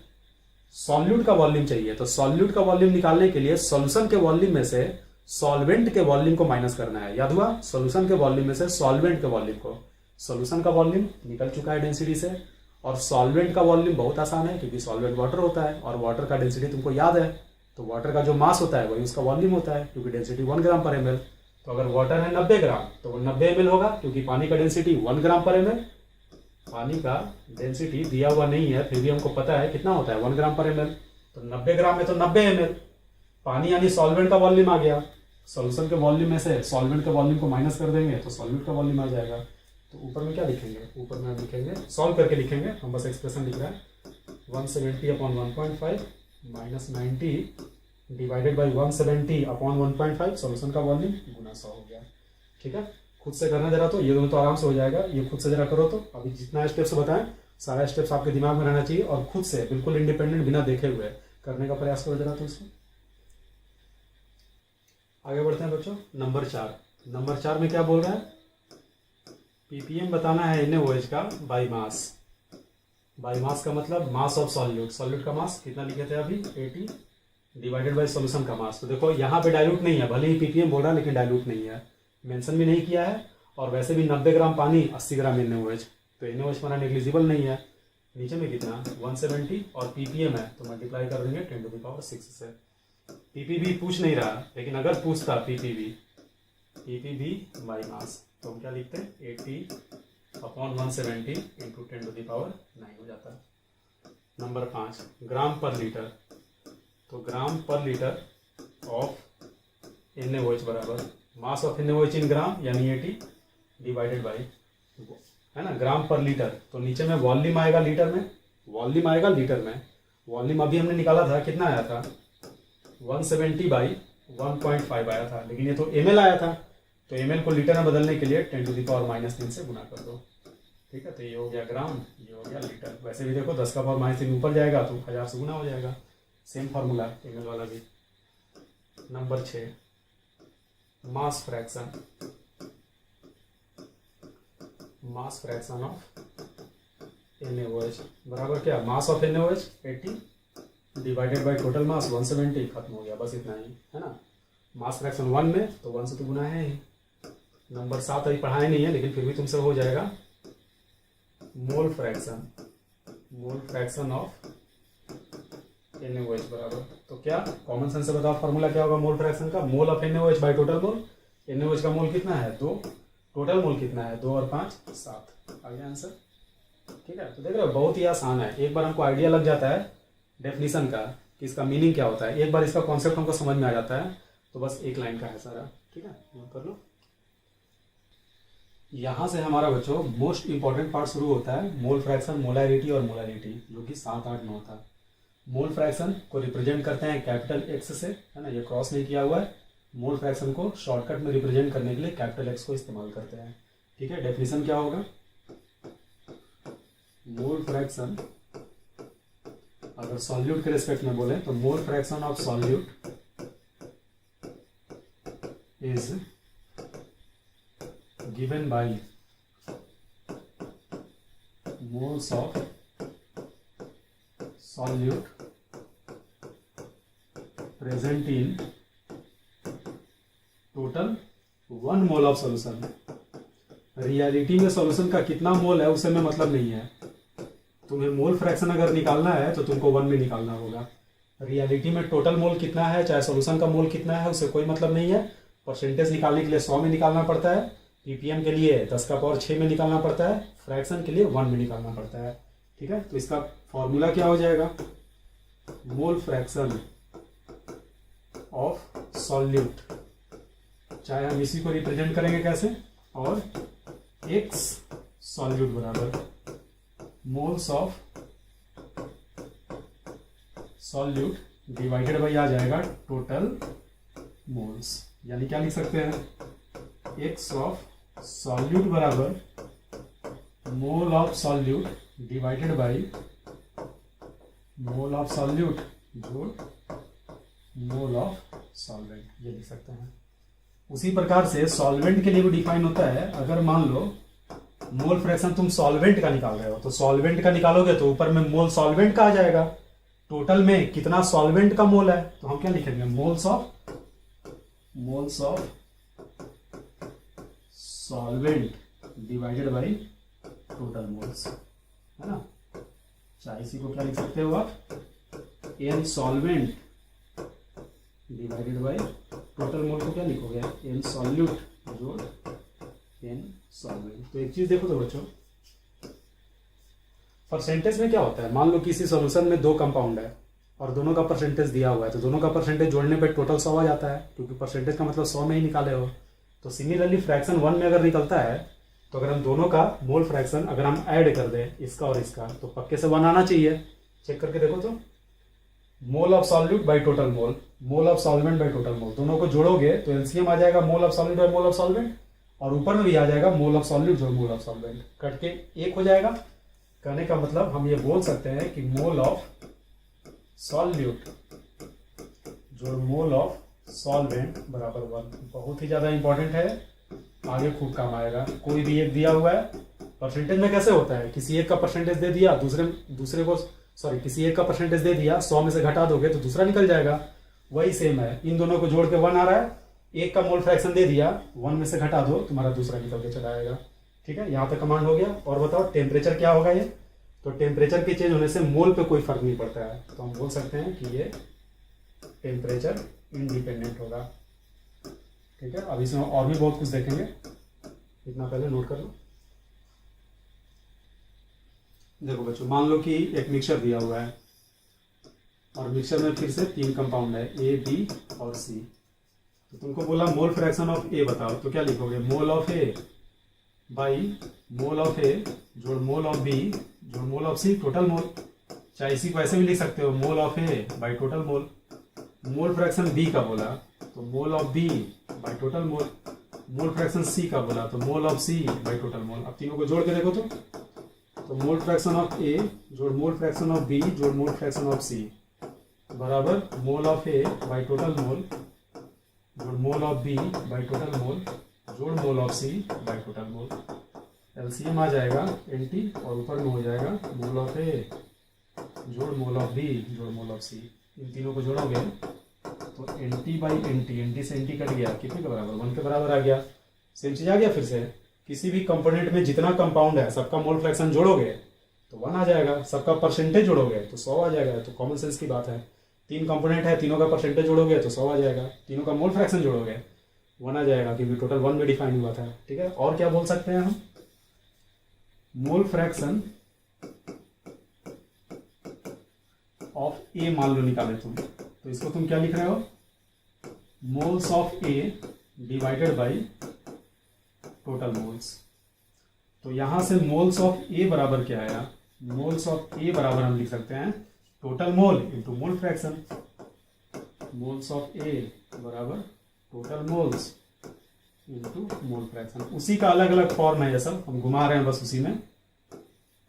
सॉल्यूट का वॉल्यूम चाहिए, तो सॉल्यूट का वॉल्यूम निकालने के लिए सॉल्यूशन के वॉल्यूम में से सॉल्वेंट के वॉल्यूम को माइनस करना है। याद हुआ? सॉल्यूशन के वॉल्यूम में से सॉल्वेंट के वॉल्यूम को। सॉल्यूशन का वॉल्यूम निकल चुका है डेंसिटी से, और सॉल्वेंट का वॉल्यूम बहुत आसान है, क्योंकि सॉल्वेंट वाटर होता है और वाटर का डेंसिटी तुमको याद है। तो वाटर का जो मास होता है वही उसका वॉल्यूम होता है, क्योंकि डेंसिटी 1 ग्राम पर ml। तो अगर वाटर है 90 ग्राम तो वो 90 ml होगा, क्योंकि पानी का डेंसिटी 1 ग्राम पर ml। पानी का डेंसिटी दिया हुआ नहीं है, फिर भी हमको पता है कितना होता है, 1 ग्राम पर ml। तो 90 ग्राम में तो 90 ml पानी, यानी सॉल्वेंट का वॉल्यूम आ गया। सॉल्यूशन के वॉल्यूम में से सॉल्वेंट के वॉल्यूम को माइनस कर देंगे तो सॉल्वेंट का वॉल्यूम आ जाएगा। तो ऊपर में क्या लिखेंगे? ऊपर में हम लिखेंगे, सॉल्व करके लिखेंगे, हम बस एक्सप्रेशन लिख रहे हैं, 170 upon 1.5 minus 90 divided by 170 upon 1.5, solution का वॉल्यूम गुना 100 हो गया। ठीक है, खुद से करना जरा, तो ये दोनों तो आराम से हो जाएगा, ये खुद से जरा करो। तो अभी जितना स्टेप्स बताएं सारा स्टेप्स आपके दिमाग में रहना चाहिए, और खुद से बिल्कुल इंडिपेंडेंट बिना देखे हुए करने का प्रयास करो जरा। तो इसमें आगे बढ़ते हैं बच्चों। नंबर 4, नंबर 4 में क्या बोल रहा है? पीपीएम बताना है NaOH का बाई मास। बाई मास का मतलब मास ऑफ सॉल्यूट। सॉल्यूट का मास कितना लिखे थे अभी? 80 डिवाइडेड बाई सॉल्यूशन का मास। तो देखो यहाँ पे डाइल्यूट नहीं है, भले ही पीपीएम बोल रहा है लेकिन डाइल्यूट नहीं है, मेंशन भी नहीं किया है। और वैसे भी 90 ग्राम पानी 80 ग्राम NaOH, तो NaOH हमारा नेग्लिजिबल नहीं है। नीचे में कितना? 170, और पीपीएम है तो मल्टीप्लाई कर देंगे 10⁶ से। पीपीबी पूछ नहीं रहा, लेकिन अगर पूछता पीपीबी बाई मास तो हम क्या लिखते हैं? 80 अपॉन 170 इंटू 10⁹ हो जाता है। नंबर 5, ग्राम पर लीटर। तो ग्राम पर लीटर ऑफ NaOH बराबर मास ऑफ NaOH इन ग्राम, यानी 80 डिवाइडेड बाई, है ना, ग्राम पर लीटर। तो नीचे में वॉल्यूम आएगा लीटर में, वॉल्यूम आएगा लीटर में। वॉल्यूम अभी हमने निकाला था, कितना आया था? 170 बाई 1.5 आया था, लेकिन ये तो ml आया था, तो ml को लीटर में बदलने के लिए 10⁻³ से गुना कर दो। ठीक है, तो ये हो गया ग्राम, ये हो गया लीटर। वैसे भी देखो 10⁻³ ऊपर जाएगा तो 1000 से गुना हो जाएगा, सेम फार्मूला ml वाला भी। Number 6, mass fraction. Mass fraction of NaOH बराबर क्या? Mass of NaOH 80 divided by total mass 170, खत्म हो गया, बस इतना ही, है ना। मास फ्रैक्शन 1 में तो 1 से तो गुना है ही। नंबर 7 अभी पढ़ाया नहीं है, लेकिन फिर भी तुमसे हो जाएगा। Mole fraction, mole fraction of NaOH बराबर, तो क्या कॉमन सेंस से बताओ फॉर्मूला क्या होगा मोल फ्रैक्शन का? Mole of NaOH by total mole. NaOH का मोल कितना है? 2, टोटल मोल कितना है? 2 और 5 7, आ गया आंसर। ठीक है, तो देख रहे हो बहुत ही आसान है, एक बार हमको आइडिया लग जाता है डेफिनेशन का कि इसका मीनिंग क्या होता है, एक बार इसका कॉन्सेप्ट हमको समझ में आ जाता है, तो बस एक लाइन का है सारा। ठीक है, नोट कर लो। यहाँ से हमारा बच्चों मोस्ट इंपॉर्टेंट पार्ट शुरू होता है, मोल फ्रैक्शन, मोलैरिटी और मोलैरिटी, जो कि 7 8 9 था। मोल फ्रैक्शन को रिप्रेजेंट करते हैं कैपिटल X से, है ना, ये क्रॉस नहीं किया हुआ है। मोल फ्रैक्शन को शॉर्टकट में रिप्रेजेंट करने के लिए कैपिटल X को इस्तेमाल करते हैं। ठीक है, डेफिनेशन क्या होगा? मोल फ्रैक्शन अगर सॉल्यूट के रिस्पेक्ट में बोले तो मोल fraction of solute is given by moles of solute present in total 1 mole of solution. Reality में सॉल्यूशन का कितना मोल है उससे में मतलब नहीं है, तुम्हें मोल फ्रैक्शन अगर निकालना है तो तुमको 1 में निकालना होगा। रियलिटी में टोटल मोल कितना है, चाहे सॉल्यूशन का मोल कितना है, उससे कोई मतलब नहीं है। परसेंटेज निकालने के लिए 100 में निकालना पड़ता है, पीपीएम के लिए 10⁶ में निकालना पड़ता है, फ्रैक्शन के लिए 1 में निकालना पड़ता है। ठीक है, तो इसका फॉर्मूला क्या हो जाएगा? मोल फ्रैक्शन ऑफ सॉल्यूट, चाहे हम इसी को रिप्रेजेंट करेंगे कैसे, और एक्स सॉल्यूट बराबर moles of solute divided by आ जाएगा टोटल मोल्स, यानी क्या लिख सकते हैं? एक्स ऑफ सॉल्यूट बराबर mole of solute divided by mole of solute जोड़ मोल ऑफ सॉल्वेंट, ये लिख सकते हैं। उसी प्रकार से सॉल्वेंट के लिए भी डिफाइन होता है। अगर मान लो मोल फ्रैक्शन तुम सॉल्वेंट का निकाल रहे हो, तो सॉल्वेंट का निकालोगे तो ऊपर में मोल सॉल्वेंट का आ जाएगा। टोटल में कितना सॉल्वेंट का मोल है, तो हम क्या लिखेंगे, moles of solvent divided by total moles, है ना। चाहे इसी को क्या लिख सकते हो आप, n solvent divided by total mole को क्या लिखोगे, एन सॉल्यूट जोड़ एन सॉल्वेंट। तो एक चीज देखो तो बच्चों, परसेंटेज में क्या होता है, मान लो किसी सॉल्यूशन में 2 कंपाउंड है और दोनों का परसेंटेज दिया हुआ है, तो दोनों का परसेंटेज जोड़ने पे टोटल 100 आ जाता है, क्योंकि परसेंटेज का मतलब 100 में ही निकाले हो। तो सिमिलरली फ्रैक्शन 1 में अगर निकलता है, तो अगर हम दोनों का मोल फ्रैक्शन अगर हम ऐड कर दें इसका और इसका, तो पक्के से 1 आना चाहिए। चेक करके देखो तो, mole of solute by total mole, mole of solvent by total मोल, दोनों को जोड़ोगे तो एलसीएम आ जाएगा mole of solute by mole of solvent, और ऊपर में भी आ जाएगा मोल ऑफ सॉल्यूट जो मोल ऑफ सॉल्वेंट, कट के 1 हो जाएगा। कहने का मतलब हम ये बोल सकते हैं कि मोल ऑफ सॉल्यूट जो मोल ऑफ सॉल्वेंट बराबर 1। बहुत ही ज्यादा इंपॉर्टेंट है, आगे खूब काम आएगा। कोई भी एक दिया हुआ है, परसेंटेज में कैसे होता है, किसी एक का परसेंटेज दे दिया, दूसरे को सॉरी किसी एक का परसेंटेज दे दिया, 100 में से घटा दोगे तो दूसरा निकल जाएगा। वही सेम है, इन दोनों को जोड़ के 1 आ रहा है, एक का मोल फ्रैक्शन दे दिया, 1 में से घटा दो, तुम्हारा दूसरा निकल के चला आएगा। ठीक है, यहाँ तक कमांड हो गया। और बताओ टेम्परेचर क्या होगा ये, तो टेम्परेचर के चेंज होने से मोल पे कोई फर्क नहीं पड़ता है, तो हम बोल सकते हैं कि ये टेम्परेचर इंडिपेंडेंट होगा। ठीक है, अब इसमें और भी बहुत कुछ देखेंगे, इतना पहले नोट कर लो। देखो बच्चों, मान लो कि एक मिक्सचर दिया हुआ है और मिक्सचर में फिर से 3 कंपाउंड है, ए बी और सी। तो तुमको बोला मोल फ्रैक्शन ऑफ ए बताओ, तो क्या लिखोगे, mole of A by mole of A जोड़ मोल ऑफ बी जोड़ mole of C total mole. चाहे इसी को ऐसे भी लिख सकते हो, mole of A by total mole. Mole fraction B का बोला तो mole of B by total mole. Mole fraction C का बोला तो mole of C by total mole. अब तीनों को जोड़ के देखो तो मोल फ्रैक्शन ऑफ ए जोड़ मोल फ्रैक्शन ऑफ बी जोड़ मोल फ्रैक्शन ऑफ सी बराबर mole of A by total mole जोड़ mole of B by total mole जोड़ mole of C by total mole. LCM आ जाएगा एनटी और ऊपर में हो जाएगा मोल ऑफ ए जोड़ मोल ऑफ बी जोड़ मोल ऑफ सी। इन तीनों को जोड़ोगे तो एनटी बाई एनटी, एनटी से एनटी कट गया, कितने के बराबर, 1 के बराबर आ गया। सेम चीज आ गया। फिर से किसी भी कंपोनेंट में जितना कंपाउंड है सबका मोल फ्रैक्शन जोड़ोगे तो 1 आ जाएगा, सबका परसेंटेज जोड़ोगे तो 100 आ जाएगा। तो कॉमन सेंस की बात है, 3 कंपोनेंट है, तीनों का परसेंटेज जोड़ोगे तो 100 आ जाएगा, तीनों का मोल फ्रैक्शन जोड़ोगे 1 आ जाएगा, क्योंकि टोटल 1 में डिफाइन हुआ था। ठीक है, और क्या बोल सकते हैं हम, मोल फ्रैक्शन ऑफ ए मान लो निकाले तुम, तो इसको तुम क्या लिख रहे हो, moles of A divided by total moles. तो यहां से मोल्स ऑफ ए बराबर क्या आया, मोल्स ऑफ ए बराबर हम लिख सकते हैं total mole into mole fraction. Moles of A बराबर total moles into mole fraction. उसी का अलग अलग फॉर्म है, ये सब हम घुमा रहे हैं बस उसी में,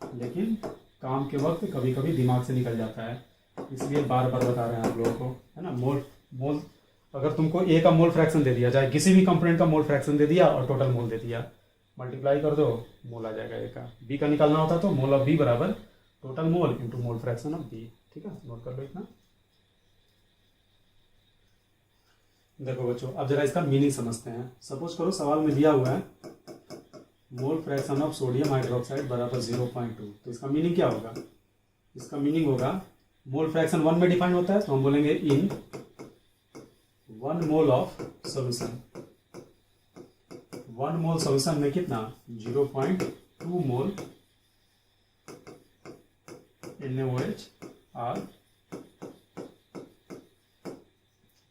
लेकिन काम के वक्त कभी कभी दिमाग से निकल जाता है, इसलिए बार बार बता रहे हैं आप लोगों को, है ना। मोल अगर तुमको ए का मोल फ्रैक्शन दे दिया जाए, किसी भी कंपोनेंट का मोल फ्रैक्शन दे दिया और टोटल मोल दे दिया, मल्टीप्लाई कर दो, मोल आ जाएगा ए का। बी का निकालना होता तो मोल ऑफ बी बराबर total mole into mole fraction of B. ठीक है, नोट कर लो इतना। देखो बच्चों, अब जरा इसका मीनिंग समझते हैं। सपोज करो सवाल में दिया हुआ है मोल फ्रैक्शन ऑफ सोडियम हाइड्रोक्साइड बराबर 0.2, तो इसका मीनिंग क्या होगा, इसका मीनिंग होगा मोल फ्रैक्शन 1 में डिफाइन होता है, तो हम बोलेंगे इन 1 mole of solution. 1 mole solution में कितना, 0.2 मोल NaOH आर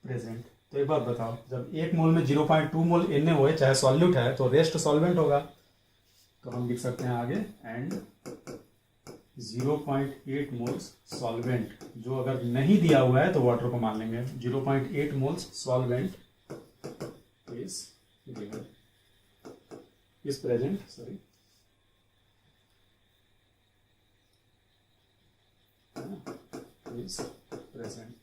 प्रेजेंट। तो एक बात बताओ, जब 1 मोल में 0.2 मोल NaOH चाहे सॉल्यूट है तो रेस्ट सॉल्वेंट होगा, तो हम लिख सकते हैं आगे एंड 0.8 मोल्स सॉल्वेंट, जो अगर नहीं दिया हुआ है तो वाटर को मान लेंगे। 0.8 moles solvent is given, is present, sorry, is present.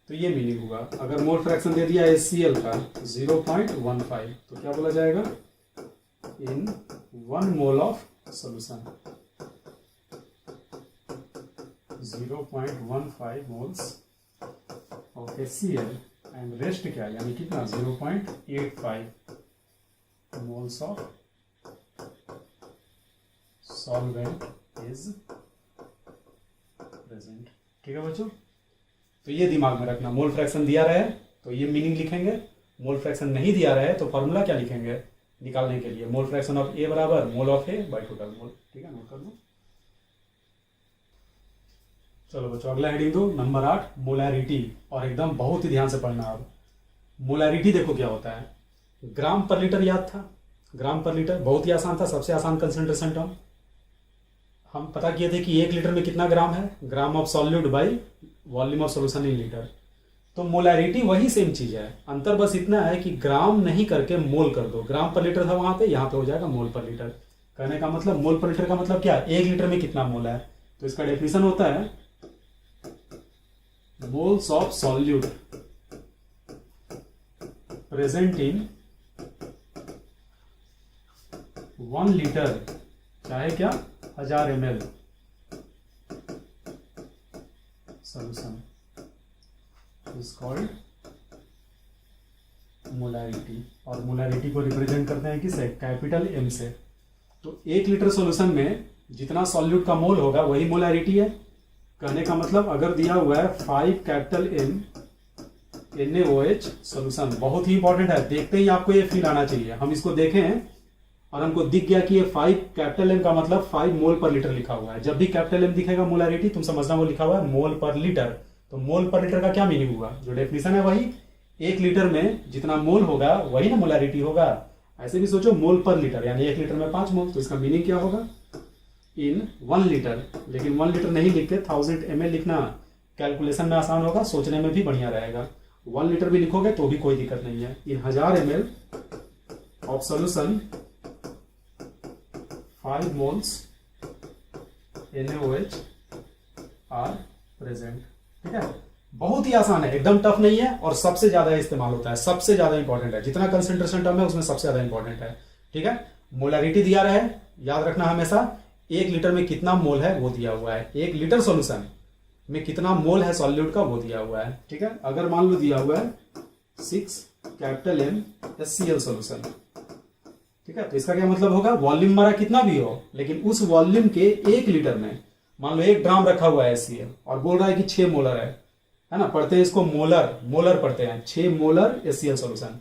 तो ये मीनिंग हुआ। अगर मोल फ्रैक्शन दे दिया HCl का 0.15 तो क्या बोला जाएगा, इन 1 mole of solution 0.15 moles of HCl and rest क्या यानी कितना 0.85 moles of solvent is present. ठीक है बच्चों, तो ये दिमाग में रखना, मोल फ्रैक्शन दिया रहे तो ये मीनिंग लिखेंगे, मोल फ्रैक्शन नहीं दिया रहे तो फॉर्मूला क्या लिखेंगे निकालने के लिए, मोल फ्रैक्शन ऑफ ए बराबर mole of A by total mole. ठीक है, नोट कर लो। चलो बच्चों अगला हेडिंग दो, नंबर 8 मोलैरिटी। और एकदम बहुत ही ध्यान से पढ़ना। अब मोलैरिटी देखो क्या होता है, ग्राम पर लीटर याद था, ग्राम पर लीटर बहुत ही आसान था, सबसे आसान कंसंट्रेशन टर्म। हम पता किए थे कि 1 लीटर में कितना ग्राम है, gram of solute by volume of solution in litre. तो मोलैरिटी वही सेम चीज है, अंतर बस इतना है कि ग्राम नहीं करके मोल कर दो। ग्राम पर लीटर था वहां पे, यहाँ पे हो जाएगा मोल पर लीटर। कहने का मतलब मोल पर लीटर का मतलब क्या, 1 लीटर में कितना मोल है। तो इसका डेफिनेशन होता है moles of solute present in 1 litre चाहे क्या 1000 ml solution is called molarity. और मोलैरिटी को रिप्रेजेंट करते हैं किससे, कैपिटल M से। तो 1 लीटर सॉल्यूशन में जितना सॉल्यूट का मोल होगा वही मोलैरिटी है। कहने का मतलब अगर दिया हुआ है 5 कैपिटल M NaOH सॉल्यूशन, बहुत ही इंपॉर्टेंट है, देखते ही आपको ये फील आना चाहिए। हम इसको देखें और हमको दिख गया कि ये 5 कैपिटल M का मतलब 5 मोल पर लीटर लिखा हुआ है। जब भी कैपिटल M दिखेगा मोलैरिटी, तुम समझना वो लिखा हुआ है मोल पर लीटर। तो मोल पर लीटर का क्या मीनिंग हुआ, जो डेफिनेशन है वही, 1 लीटर में जितना मोल होगा वही ना मोलैरिटी होगा। ऐसे भी सोचो मोल पर लीटर यानी 1 लीटर में 5 मोल, तो इसका मीनिंग क्या होगा इन 1 लीटर। लेकिन 1 लीटर नहीं लिख के 1000 ml लिखना, कैलकुलेशन में आसान होगा, सोचने में भी बढ़िया रहेगा। 1 लीटर भी लिखोगे तो भी कोई दिक्कत नहीं है। In 1000 ml of solution 5 moles NaOH are present. ठीक है, बहुत ही आसान है, एकदम टफ नहीं है और सबसे ज्यादा इस्तेमाल होता है, सबसे ज्यादा इंपॉर्टेंट है। जितना कंसंट्रेशन टर्म है उसमें सबसे ज्यादा इंपॉर्टेंट है। ठीक है, मोलैरिटी दिया रहे, याद रखना हमेशा 1 लीटर में कितना मोल है वो दिया हुआ है, 1 लीटर सॉल्यूशन में कितना मोल है सॉल्यूट का वो दिया हुआ है। ठीक है, अगर मान लो दिया हुआ है 6 कैपिटल M HCl सॉल्यूशन, ठीक है, तो इसका क्या मतलब होगा, वॉल्यूम हमारा कितना भी हो लेकिन उस वॉल्यूम के 1 लीटर में मान लो 1 ड्राम रखा हुआ है HCl और बोल रहा है कि 6 मोलर है ना, पढ़ते हैं इसको मोलर, मोलर पढ़ते हैं, 6 molar HCl solution.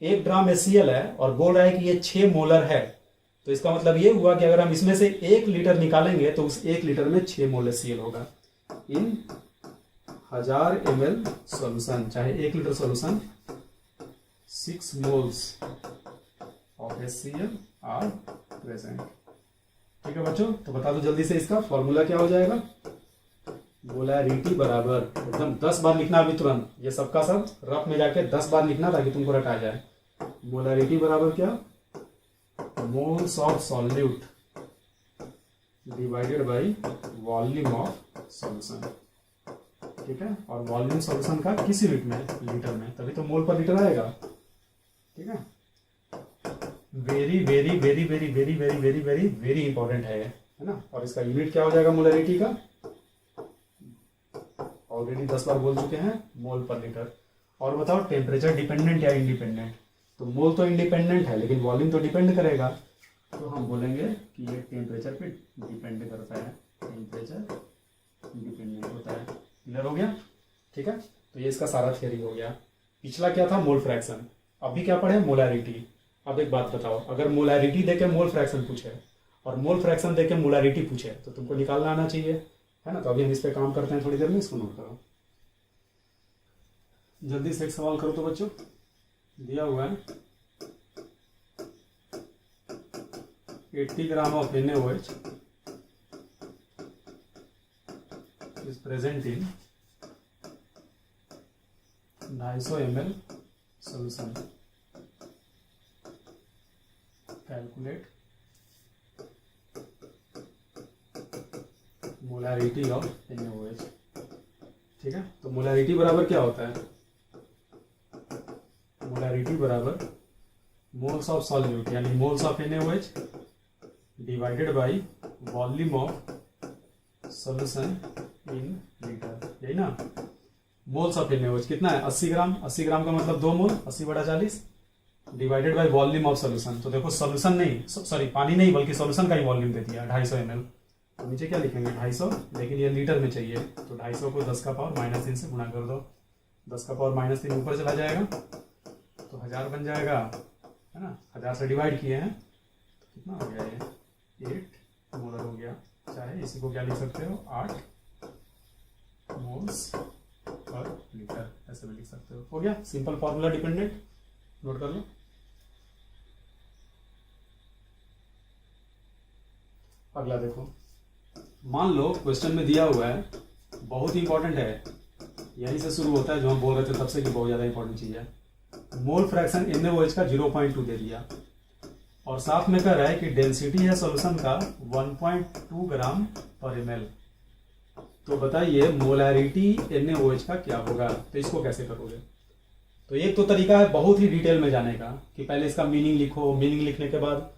1 drum HCl है और बोल रहा है कि ये 6 मोलर है, तो इसका मतलब ये हुआ कि अगर हम इसमें से 1 लीटर निकालेंगे तो उस 1 लीटर में 6 मोल HCl होगा। इन 1000 ml सॉल्यूशन चाहे 1 litre solution 6 moles of HCl are present. ठीक है बच्चों, तो बता दो जल्दी से इसका फॉर्मूला क्या हो जाएगा, मोलैरिटी बराबर एकदम 10 बार लिखना अभी तुरंत, ये सबका सब रफ में जाके 10 बार लिखना ताकि तुमको रटा जाए। मोलैरिटी बराबर क्या, moles of solute divided by volume of solution. ठीक है, और वॉल्यूम सॉल्यूशन का किस यूनिट में, लीटर में, तभी तो मोल पर लीटर आएगा। ठीक है, very very very very very very very very very important है ना। और इसका यूनिट क्या हो जाएगा मोलैरिटी का, ऑलरेडी 10 बार बोल चुके हैं, मोल पर लीटर। और बताओ टेम्परेचर डिपेंडेंट या इंडिपेंडेंट, तो मोल तो इंडिपेंडेंट है लेकिन वॉल्यूम तो डिपेंड करेगा, तो हम बोलेंगे कि ये टेम्परेचर पे डिपेंड करता है, टेम्परेचर डिपेंडेंट होता है। क्लियर हो गया। ठीक है, तो ये इसका सारा थियरी हो गया। पिछला क्या था, मोल फ्रैक्शन, अभी क्या पढ़े, मोलैरिटी। अब एक बात बताओ, अगर मोलैरिटी देके मोल फ्रैक्शन पूछे और मोल फ्रैक्शन देके मोलैरिटी पूछे तो तुमको निकालना आना चाहिए, है ना। तो अभी हम इस पे काम करते हैं थोड़ी देर में, इसको नोट करो जल्दी से। एक सवाल करो तो बच्चों, दिया हुआ है 80 gram of NaOH is present in 250 ml solution. Calculate molarity of NaOH. ठीक है। तो मोलैरिटी बराबर क्या होता है, मोलैरिटी बराबर मोल्स ऑफ सॉल्यूट यानी moles of NaOH divided by volume of solution in litre, यही ना। मोल्स ऑफ NaOH कितना है 80 ग्राम, 80 ग्राम का मतलब 2 मोल, 80/40 divided by volume of solution. तो देखो सॉल्यूशन नहीं, सॉरी पानी नहीं बल्कि सॉल्यूशन का ही वॉल्यूम दे दिया 250 ml। तो नीचे क्या लिखेंगे 250, लेकिन ये लीटर में चाहिए तो 250 को 10 का पावर -3 से गुणा कर दो, 10 का पावर -3 ऊपर चला जाएगा तो 1000 बन जाएगा, है ना। 1000 से डिवाइड किए हैं तो कितना हो गया ये 8 मोलर हो गया। चाहे इसी को क्या लिख सकते हो 8 मोल्स पर लीटर, ऐसे भी लिख सकते हो गया। सिंपल फॉर्मूला डिपेंडेंट, नोट कर लो। अगला देखो, मान लो क्वेश्चन में दिया हुआ है, बहुत इंपॉर्टेंट है, यहीं से शुरू होता है जो हम बोल रहे थे तब से कि बहुत ज्यादा इंपॉर्टेंट चीज है। मोल फ्रैक्शन NaOH का 0.2 दे दिया और साथ में कह रहा है कि डेंसिटी है सॉल्यूशन का 1.2 ग्राम पर ml। तो बताइए मोलैरिटी NaOH का क्या होगा, तो इसको कैसे करोगे। तो एक तो तरीका है बहुत ही डिटेल में जाने का कि पहले इसका मीनिंग लिखो, मीनिंग लिखने के बाद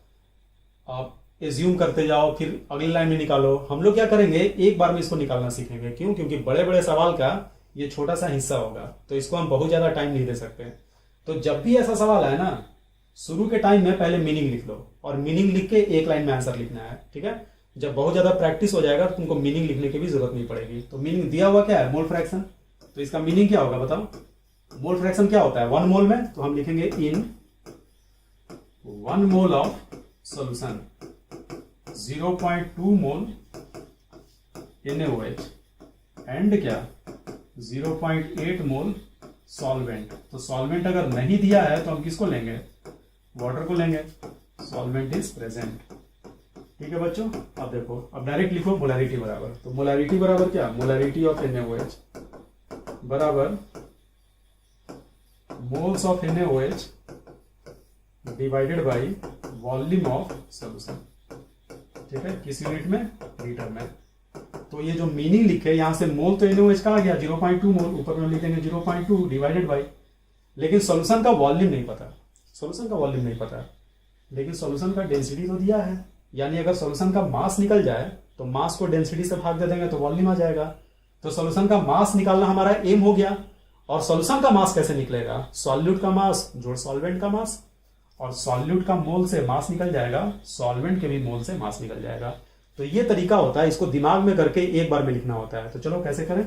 आप एज्यूम करते जाओ, फिर अगली लाइन में निकालो। हम लोग क्या करेंगे एक बार में इसको निकालना सीखेंगे, क्यों, क्योंकि बड़े बड़े सवाल का ये छोटा सा हिस्सा होगा तो इसको हम बहुत ज्यादा टाइम नहीं दे सकते। तो जब भी ऐसा सवाल आए ना, शुरू के टाइम में पहले मीनिंग लिख लो और मीनिंग लिख के एक लाइन में आंसर लिखना है, ठीक है। जब बहुत ज्यादा प्रैक्टिस हो जाएगा तो तुमको मीनिंग लिखने की भी जरूरत नहीं पड़ेगी। तो मीनिंग दिया हुआ क्या है मोल फ्रैक्शन, तो इसका मीनिंग क्या होगा बताओ। मोल फ्रैक्शन क्या होता है 1 मोल में, तो हम लिखेंगे इन 1 mole of solution 0.2 mole NaOH and क्या 0.8 मोल सॉल्वेंट। तो सॉल्वेंट अगर नहीं दिया है तो हम किसको लेंगे, वाटर को लेंगे। सॉल्वेंट इज प्रेजेंट, ठीक है बच्चों। अब देखो, अब डायरेक्ट लिखो मोलैरिटी बराबर, तो मोलैरिटी बराबर क्या, मोलैरिटी ऑफ NaOH बराबर moles of NaOH divided by volume of solution, ठीक है, किस यूनिट में, लीटर में। तो ये जो मीनिंग लिखे यहां से मोल तो NaOH का आ गया 0.2 मोल, ऊपर में लिखेंगे 0.2 डिवाइडेड बाई, लेकिन सॉल्यूशन का वॉल्यूम नहीं पता, सॉल्यूशन का वॉल्यूम नहीं पता, लेकिन सॉल्यूशन का डेंसिटी तो दिया है। यानी अगर सॉल्यूशन का मास निकल जाए तो मास को डेंसिटी से भाग दे देंगे तो वॉल्यूम आ जाएगा। तो सॉल्यूशन का मास निकालना हमारा एम हो गया। और सॉल्यूशन का मास कैसे निकलेगा, सॉल्यूट का मास जोड़ सॉल्वेंट का मास, और सॉल्यूट का मोल से मास निकल जाएगा, सॉल्वेंट के भी मोल से मास निकल जाएगा। तो ये तरीका होता है, इसको दिमाग में करके एक बार में लिखना होता है। तो चलो कैसे करें,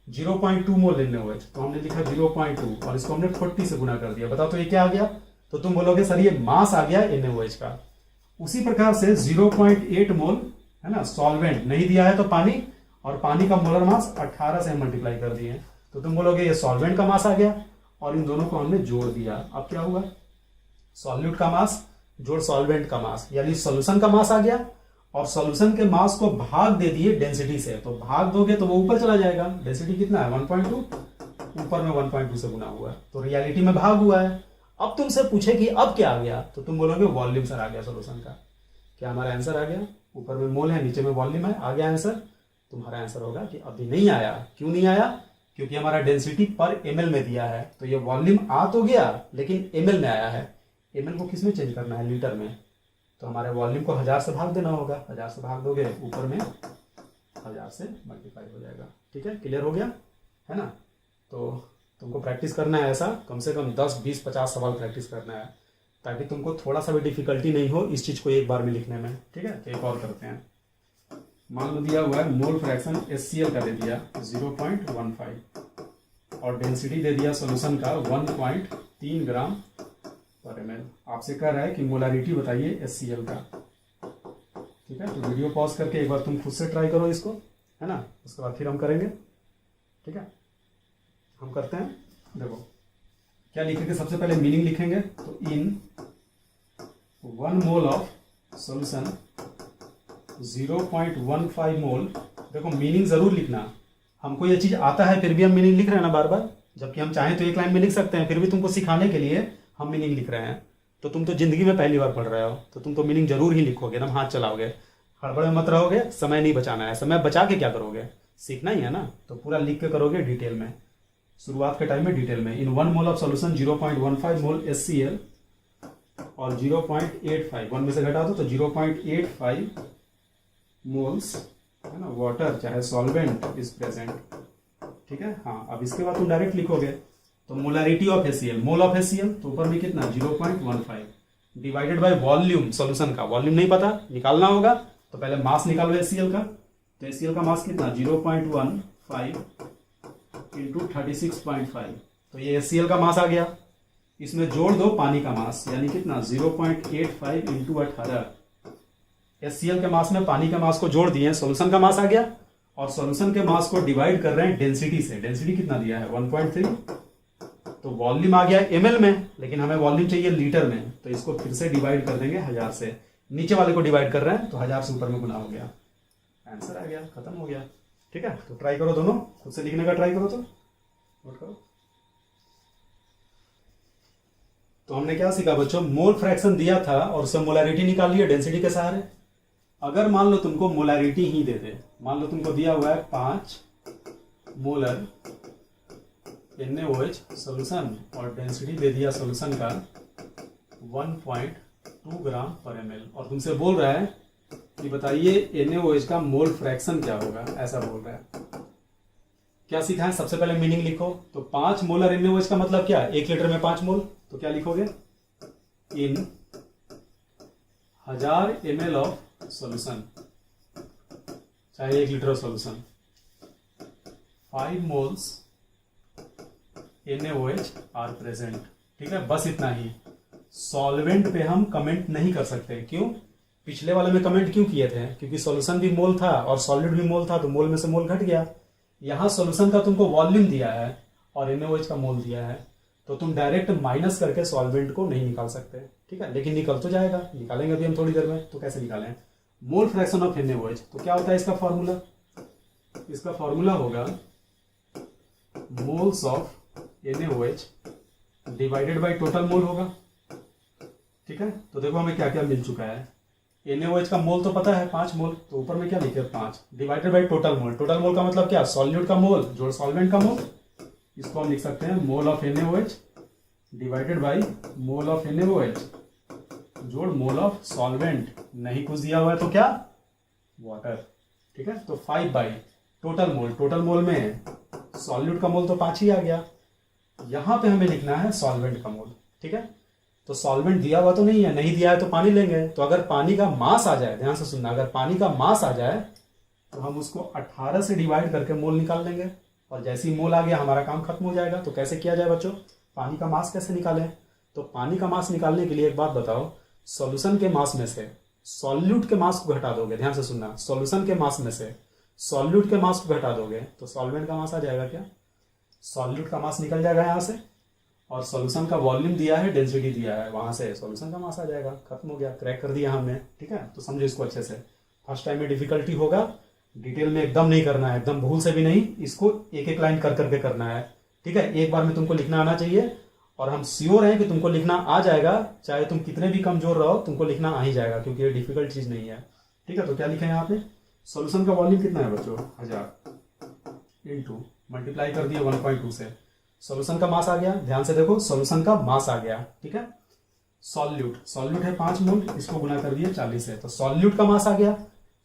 0.2 मोल NaOH, तो हमने लिखा 0.2 और इसको हमने 40 से गुणा कर दिया। बताओ तो ये क्या आ गया, तो तुम बोलोगे सर ये मास आ गया NaOH का। उसी प्रकार से 0.8 मोल है ना सॉल्वेंट नहीं दिया है तो पानी, और पानी का मोलर मास 18 से मल्टीप्लाई कर दिए तो तुम बोलोगे ये सॉल्वेंट का मास आ गया, और इन दोनों को हमने जोड़ दिया। अब क्या हुआ, सॉल्यूट का मास जोड़ सॉल्वेंट का मास, यानी सॉल्यूशन का मास आ गया, और सॉल्यूशन के मास को भाग दे दिए डेंसिटी से, तो भाग दोगे तो वो ऊपर चला जाएगा। डेंसिटी कितना है 1.2, ऊपर में 1.2 से गुना हुआ है तो रियलिटी में भाग हुआ है। अब तुमसे पूछे कि अब क्या आ गया, तो तुम बोलोगे वॉल्यूम सर आ गया सॉल्यूशन का। क्या हमारा आंसर आ गया, ऊपर में मोल है नीचे में वॉल्यूम है, आ गया आंसर। तुम्हारा आंसर होगा कि अभी नहीं आया। क्यों नहीं आया, क्योंकि हमारा डेंसिटी पर ml में दिया है, तो ये वॉल्यूम आ तो गया लेकिन ml में आया है। ml को किस में चेंज करना है, लीटर में। तो हमारे वॉल्यूम को 1000 से भाग देना होगा, 1000 से भाग दोगे ऊपर में 1000 से मल्टीप्लाई हो जाएगा। ठीक है, क्लियर हो गया है ना। तो तुमको प्रैक्टिस करना है ऐसा, कम से कम 10 20 50 सवाल प्रैक्टिस करना है, ताकि तुमको थोड़ा सा भी डिफिकल्टी नहीं हो इस चीज को एक बार में लिखने में। ठीक है, तो एक और करते हैं। मान लो दिया हुआ है मोल फ्रैक्शन HCl का दे दिया 0.15 और डेंसिटी दे दिया सॉल्यूशन का 1.3 ग्राम पर ml। आपसे कह रहा है कि मोलारिटी बताइए HCl का। ठीक है, तो वीडियो पॉज करके एक बार तुम खुद से ट्राई करो इसको, है ना। उसके बाद फिर हम करेंगे। ठीक है, हम करते हैं। देखो क्या लिखेंगे, सबसे पहले मीनिंग लिखेंगे। तो इन 1 मोल ऑफ सॉल्यूशन 0.15 मोल। देखो मीनिंग जरूर लिखना, हमको ये चीज आता है फिर भी हम मीनिंग लिख रहे हैं ना बार बार, जबकि हम चाहें तो एक लाइन में लिख सकते हैं, फिर भी तुमको सिखाने के लिए हम मीनिंग लिख रहे हैं। तो तुम तो जिंदगी में पहली बार पढ़ रहे हो, तो तुम तो मीनिंग जरूर ही लिखोगे ना, हाथ चलाओगे, हड़बड़ में मत रहोगे। समय नहीं बचाना है, समय बचा के क्या करोगे, सीखना ही है ना, तो पूरा लिख के करोगे डिटेल में, शुरुआत के टाइम में डिटेल में। इन 1 mole of solution 0.15 mole HCl और 0.85, 1 में से घटा दो तो 0.85 मोल्स है ना वाटर चाहे सॉल्वेंट इज प्रेजेंट। ठीक है, हाँ अब इसके बाद तुम डायरेक्ट लिखोगे तो molarity of HCl, mole of HCl तो ऊपर में कितना 0.15 डिवाइडेड बाय वॉल्यूम, सॉल्यूशन का वॉल्यूम नहीं पता निकालना होगा तो पहले मास निकालो HCl का, तो HCl का मास कितना 0.15 इंटू 36.5, तो ये HCl का मास आ गया। इसमें जोड़ दो पानी का मास यानी कितना 0.85 इंटू 18, HCl के मास में पानी के मास को जोड़ दिए, सॉल्यूशन का मास आ गया और सॉल्यूशन के मास को डिवाइड कर रहे हैं डेंसिटी से। डेंसिटी कितना दिया है 1.3, तो वॉल्यूम आ गया ml में, लेकिन हमें वॉल्यूम चाहिए लीटर में, तो इसको फिर से डिवाइड कर देंगे 1000 से, नीचे वाले को डिवाइड कर रहे हैं तो 1000 से ऊपर में गुना हो गया, आंसर आ गया, खत्म हो गया। ठीक है, तो ट्राई करो दोनों, खुद से लिखने का ट्राई करो, तो नोट करो। तो हमने क्या सीखा बच्चों, मोल फ्रैक्शन दिया था और उससे मोलैरिटी निकाल लिया डेंसिटी के सहारे। अगर मान लो तुमको मोलैरिटी ही दे दे, मान लो तुमको दिया हुआ है 5 मोलर NaOH सोल्यूशन और डेंसिटी दे दिया सोल्यूशन का 1.2 ग्राम पर ml, और तुमसे बोल रहा है कि बताइए NaOH का मोल फ्रैक्शन क्या होगा, ऐसा बोल रहा है। क्या सीखा है, सबसे पहले मीनिंग लिखो, तो 5 मोलर NaOH का मतलब क्या, 1 लीटर में 5 मोल, तो क्या लिखोगे, इन 1000 ml ऑफ सोल्यूशन चाहे 1 litre of solution 5 moles NaOH are present. ठीक है, बस इतना ही। सॉल्वेंट पे हम कमेंट नहीं कर सकते, क्यों, पिछले वाले में कमेंट क्यों किए थे, क्योंकि सॉल्यूशन भी मोल था और सॉलिड भी मोल था, तो मोल में से मोल घट गया। यहां सॉल्यूशन का तुमको वॉल्यूम दिया है और NaOH का मोल दिया है, तो तुम डायरेक्ट माइनस करके सॉल्वेंट को नहीं निकाल सकते। ठीक है, लेकिन निकल तो जाएगा, निकालेंगे अभी हम थोड़ी देर में। तो कैसे निकालें, मोल फ्रैक्शन ऑफ NaOH, तो क्या होता है इसका फॉर्मूला, इसका फॉर्मूला होगा moles of NaOH divided by total mole होगा। ठीक है, तो देखो हमें क्या क्या मिल चुका है, NaOH का मोल तो पता है 5 मोल, तो ऊपर में क्या लिखे 5 divided by total mole. Total mole का मतलब क्या, सॉल्यूट का मोल जोड़ सॉल्वेंट का मोल, इसको हम लिख सकते हैं mole of NaOH divided by mole of NaOH जोड़ मोल ऑफ सॉल्वेंट, नहीं कुछ दिया हुआ है तो क्या, वाटर। ठीक है, तो 5 by total mole, total mole में सॉल्यूट का मोल तो 5 ही आ गया, यहां पे हमें लिखना है सॉल्वेंट का मोल। ठीक है, तो सॉल्वेंट दिया हुआ तो नहीं है, नहीं दिया है तो पानी लेंगे, तो अगर पानी का मास आ जाए, ध्यान से सुनना, अगर पानी का मास आ जाए तो हम उसको 18 से डिवाइड करके मोल निकाल लेंगे, और जैसे ही मोल आ गया हमारा काम खत्म हो जाएगा। तो कैसे किया जाए बच्चों, पानी का मास कैसे निकालें, तो पानी का मास निकालने के लिए एक बात बताओ, सॉल्यूशन के मास में से सॉल्यूट के मास को घटा दोगे, ध्यान से सुनना, सॉल्यूशन के मास में से सॉल्यूट के मास को घटा दोगे तो सॉल्वेंट का मास आ जाएगा, क्या, सॉल्यूट का मास निकल जाएगा यहाँ से, और सॉल्यूशन का वॉल्यूम दिया है, डेंसिटी दिया है, वहां से सॉल्यूशन का मास आ जाएगा, खत्म हो गया, क्रैक कर दिया हमने। ठीक है, तो समझो इसको अच्छे से, फर्स्ट टाइम में डिफिकल्टी होगा, डिटेल में एकदम नहीं करना है, एकदम भूल से भी नहीं, इसको एक एक लाइन कर करके करना है। ठीक है, एक बार में तुमको लिखना आना चाहिए, और हम श्योर हैं कि तुमको लिखना आ जाएगा, चाहे तुम कितने भी कमजोर रहो तुमको लिखना आ ही जाएगा, क्योंकि ये डिफिकल्ट चीज नहीं है। ठीक है, तो क्या लिखे हैं यहाँ पे, सॉल्यूशन का वॉल्यूम कितना है बच्चों 1000 इंटू मल्टीप्लाई कर दिया 1.2 से, सॉल्यूशन का मास आ गया, ध्यान से देखो सॉल्यूशन का मास आ गया। ठीक है, सॉल्यूट है 5 मोल, इसको गुना कर दिया 40 से, तो सॉल्यूट का मास आ गया,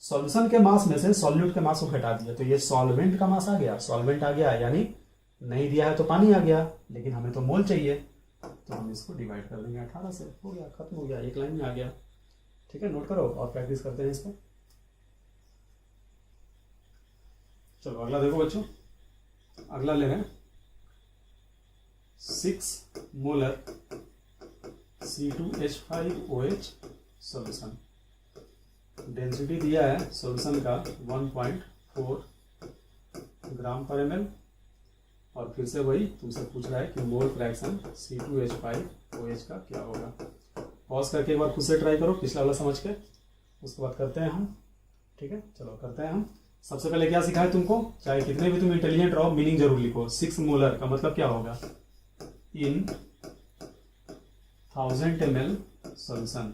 सॉल्यूशन के मास में से सॉल्यूट के मास को घटा दिया, तो ये सॉल्वेंट का मास आ गया, सॉल्वेंट आ गया, यानी नहीं दिया है तो पानी आ गया, लेकिन हमें तो मोल चाहिए, तो हम इसको डिवाइड कर देंगे 18 से, हो गया, खत्म हो गया, एक लाइन में आ गया। ठीक है, नोट करो और प्रैक्टिस करते हैं इसको। चलो अगला देखो बच्चों, अगला ले रहे हैं 6 मोलर C2H5OH सॉल्यूशन, डेंसिटी दिया है सॉल्यूशन का 1.4 ग्राम पर ml, और फिर से वही तुमसे पूछ रहा है कि मोल फ्रैक्शन C2H5OH का क्या होगा। पॉज करके एक बार खुद से ट्राई करो, पिछला वाला समझ के, उसके बाद करते हैं हम। ठीक है, चलो करते हैं हम। सबसे पहले क्या सिखाया तुमको, चाहे कितने भी तुम इंटेलिजेंट रहो, मीनिंग जरूर लिखो। 6 मोलर का मतलब क्या होगा, in 1000 ml solution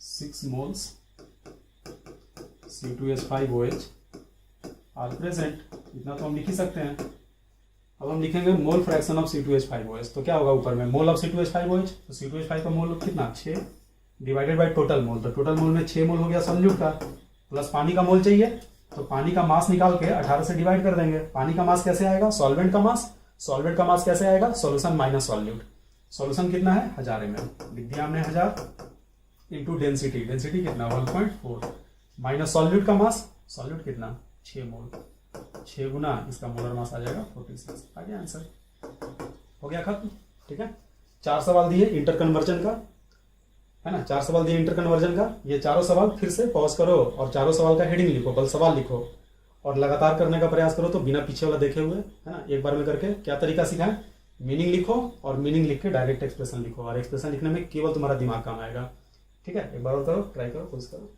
6 moles C2H5OH are present, इतना तो हम लिख ही सकते हैं। अब हम लिखेंगे मोल फ्रैक्शन ऑफ C2H5OH, तो क्या होगा ऊपर में मोल ऑफ C2H5OH, तो C2H5 का मोल कितना 6 डिवाइडेड बाय टोटल मोल, तो टोटल मोल में 6 मोल हो गया सॉल्यूट का, प्लस पानी का मोल चाहिए तो पानी का मास निकाल के 18 से डिवाइड कर देंगे। पानी का मास कैसे आएगा, सॉल्वेंट का मास, सॉल्वेंट का मास कैसे आएगा, सॉल्यूशन माइनस सॉल्यूट। सॉल्यूशन कितना है 1000 ml, लिख दिया हमने 1000 इंटू डेंसिटी, डेंसिटी कितना 1.4 माइनस सॉल्यूट का मास, सॉल्यूट कितना 6 मोल, 6 गुना इसका मोलर मास आ जाएगा 46, आ गया आंसर, हो गया खत्म। ठीक है, 4 सवाल दिए इंटर कन्वर्जन का, है ना, 4 सवाल दिए इंटर कन्वर्जन का। ये चारों सवाल फिर से पॉज करो और चारों सवाल का हेडिंग लिखो, बल सवाल लिखो और लगातार करने का प्रयास करो, तो बिना पीछे वाला देखे हुए, है ना, एक बार में करके। क्या तरीका सीखा है, मीनिंग लिखो और मीनिंग लिख के डायरेक्ट एक्सप्रेशन लिखो, और एक्सप्रेशन लिखने में केवल तुम्हारा दिमाग काम आएगा। ठीक है, एक बार और करो, ट्राई करो, कोशिश करो।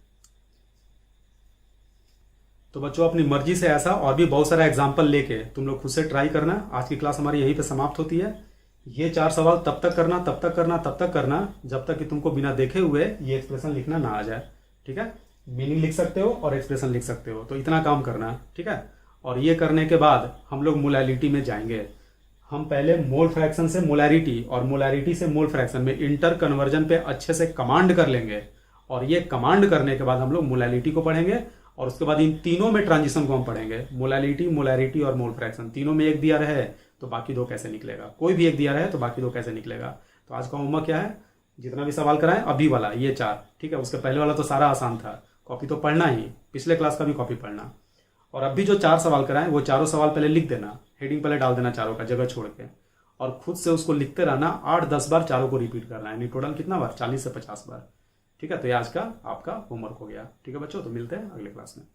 तो बच्चों अपनी मर्जी से ऐसा और भी बहुत सारा एग्जाम्पल लेके तुम लोग खुद से ट्राई करना। आज की क्लास हमारी यहीं पे समाप्त होती है। ये 4 सवाल तब तक करना, तब तक करना, तब तक करना जब तक कि तुमको बिना देखे हुए ये एक्सप्रेशन लिखना ना आ जाए। ठीक है, मीनिंग लिख सकते हो और एक्सप्रेशन लिख सकते हो, तो इतना काम करना। ठीक है, और ये करने के बाद हम लोग मोलैलिटी में जाएंगे। हम पहले मोल फ्रैक्शन से मोलैरिटी और मोलैरिटी से मोल फ्रैक्शन में इंटर कन्वर्जन पे अच्छे से कमांड कर लेंगे, और ये कमांड करने के बाद हम लोग मोलैलिटी को पढ़ेंगे, और उसके बाद इन तीनों में ट्रांजिशन को हम पढ़ेंगे। मोलैलिटी, मोलैरिटी और मोल फ्रैक्शन, तीनों में एक दिया रहे तो बाकी 2 कैसे निकलेगा, कोई भी एक दिया रहे तो बाकी 2 कैसे निकलेगा। तो आज का होमवर्क क्या है, जितना भी सवाल कराएं अभी वाला ये 4, ठीक है, उसके पहले वाला तो सारा आसान था, कॉपी तो पढ़ना ही, पिछले क्लास का भी कॉपी पढ़ना। और अभी जो 4 सवाल कराएं वो चारों सवाल पहले लिख देना, हेडिंग पहले डाल देना चारों का जगह छोड़ के, और खुद से उसको लिखते रहना। 8-10 बार चारों को रिपीट करना है, यानी टोटल कितना बार, 40 से 50 बार। ठीक है, तो ये आज का आपका होमवर्क हो गया। ठीक है बच्चों, तो मिलते हैं अगले क्लास में।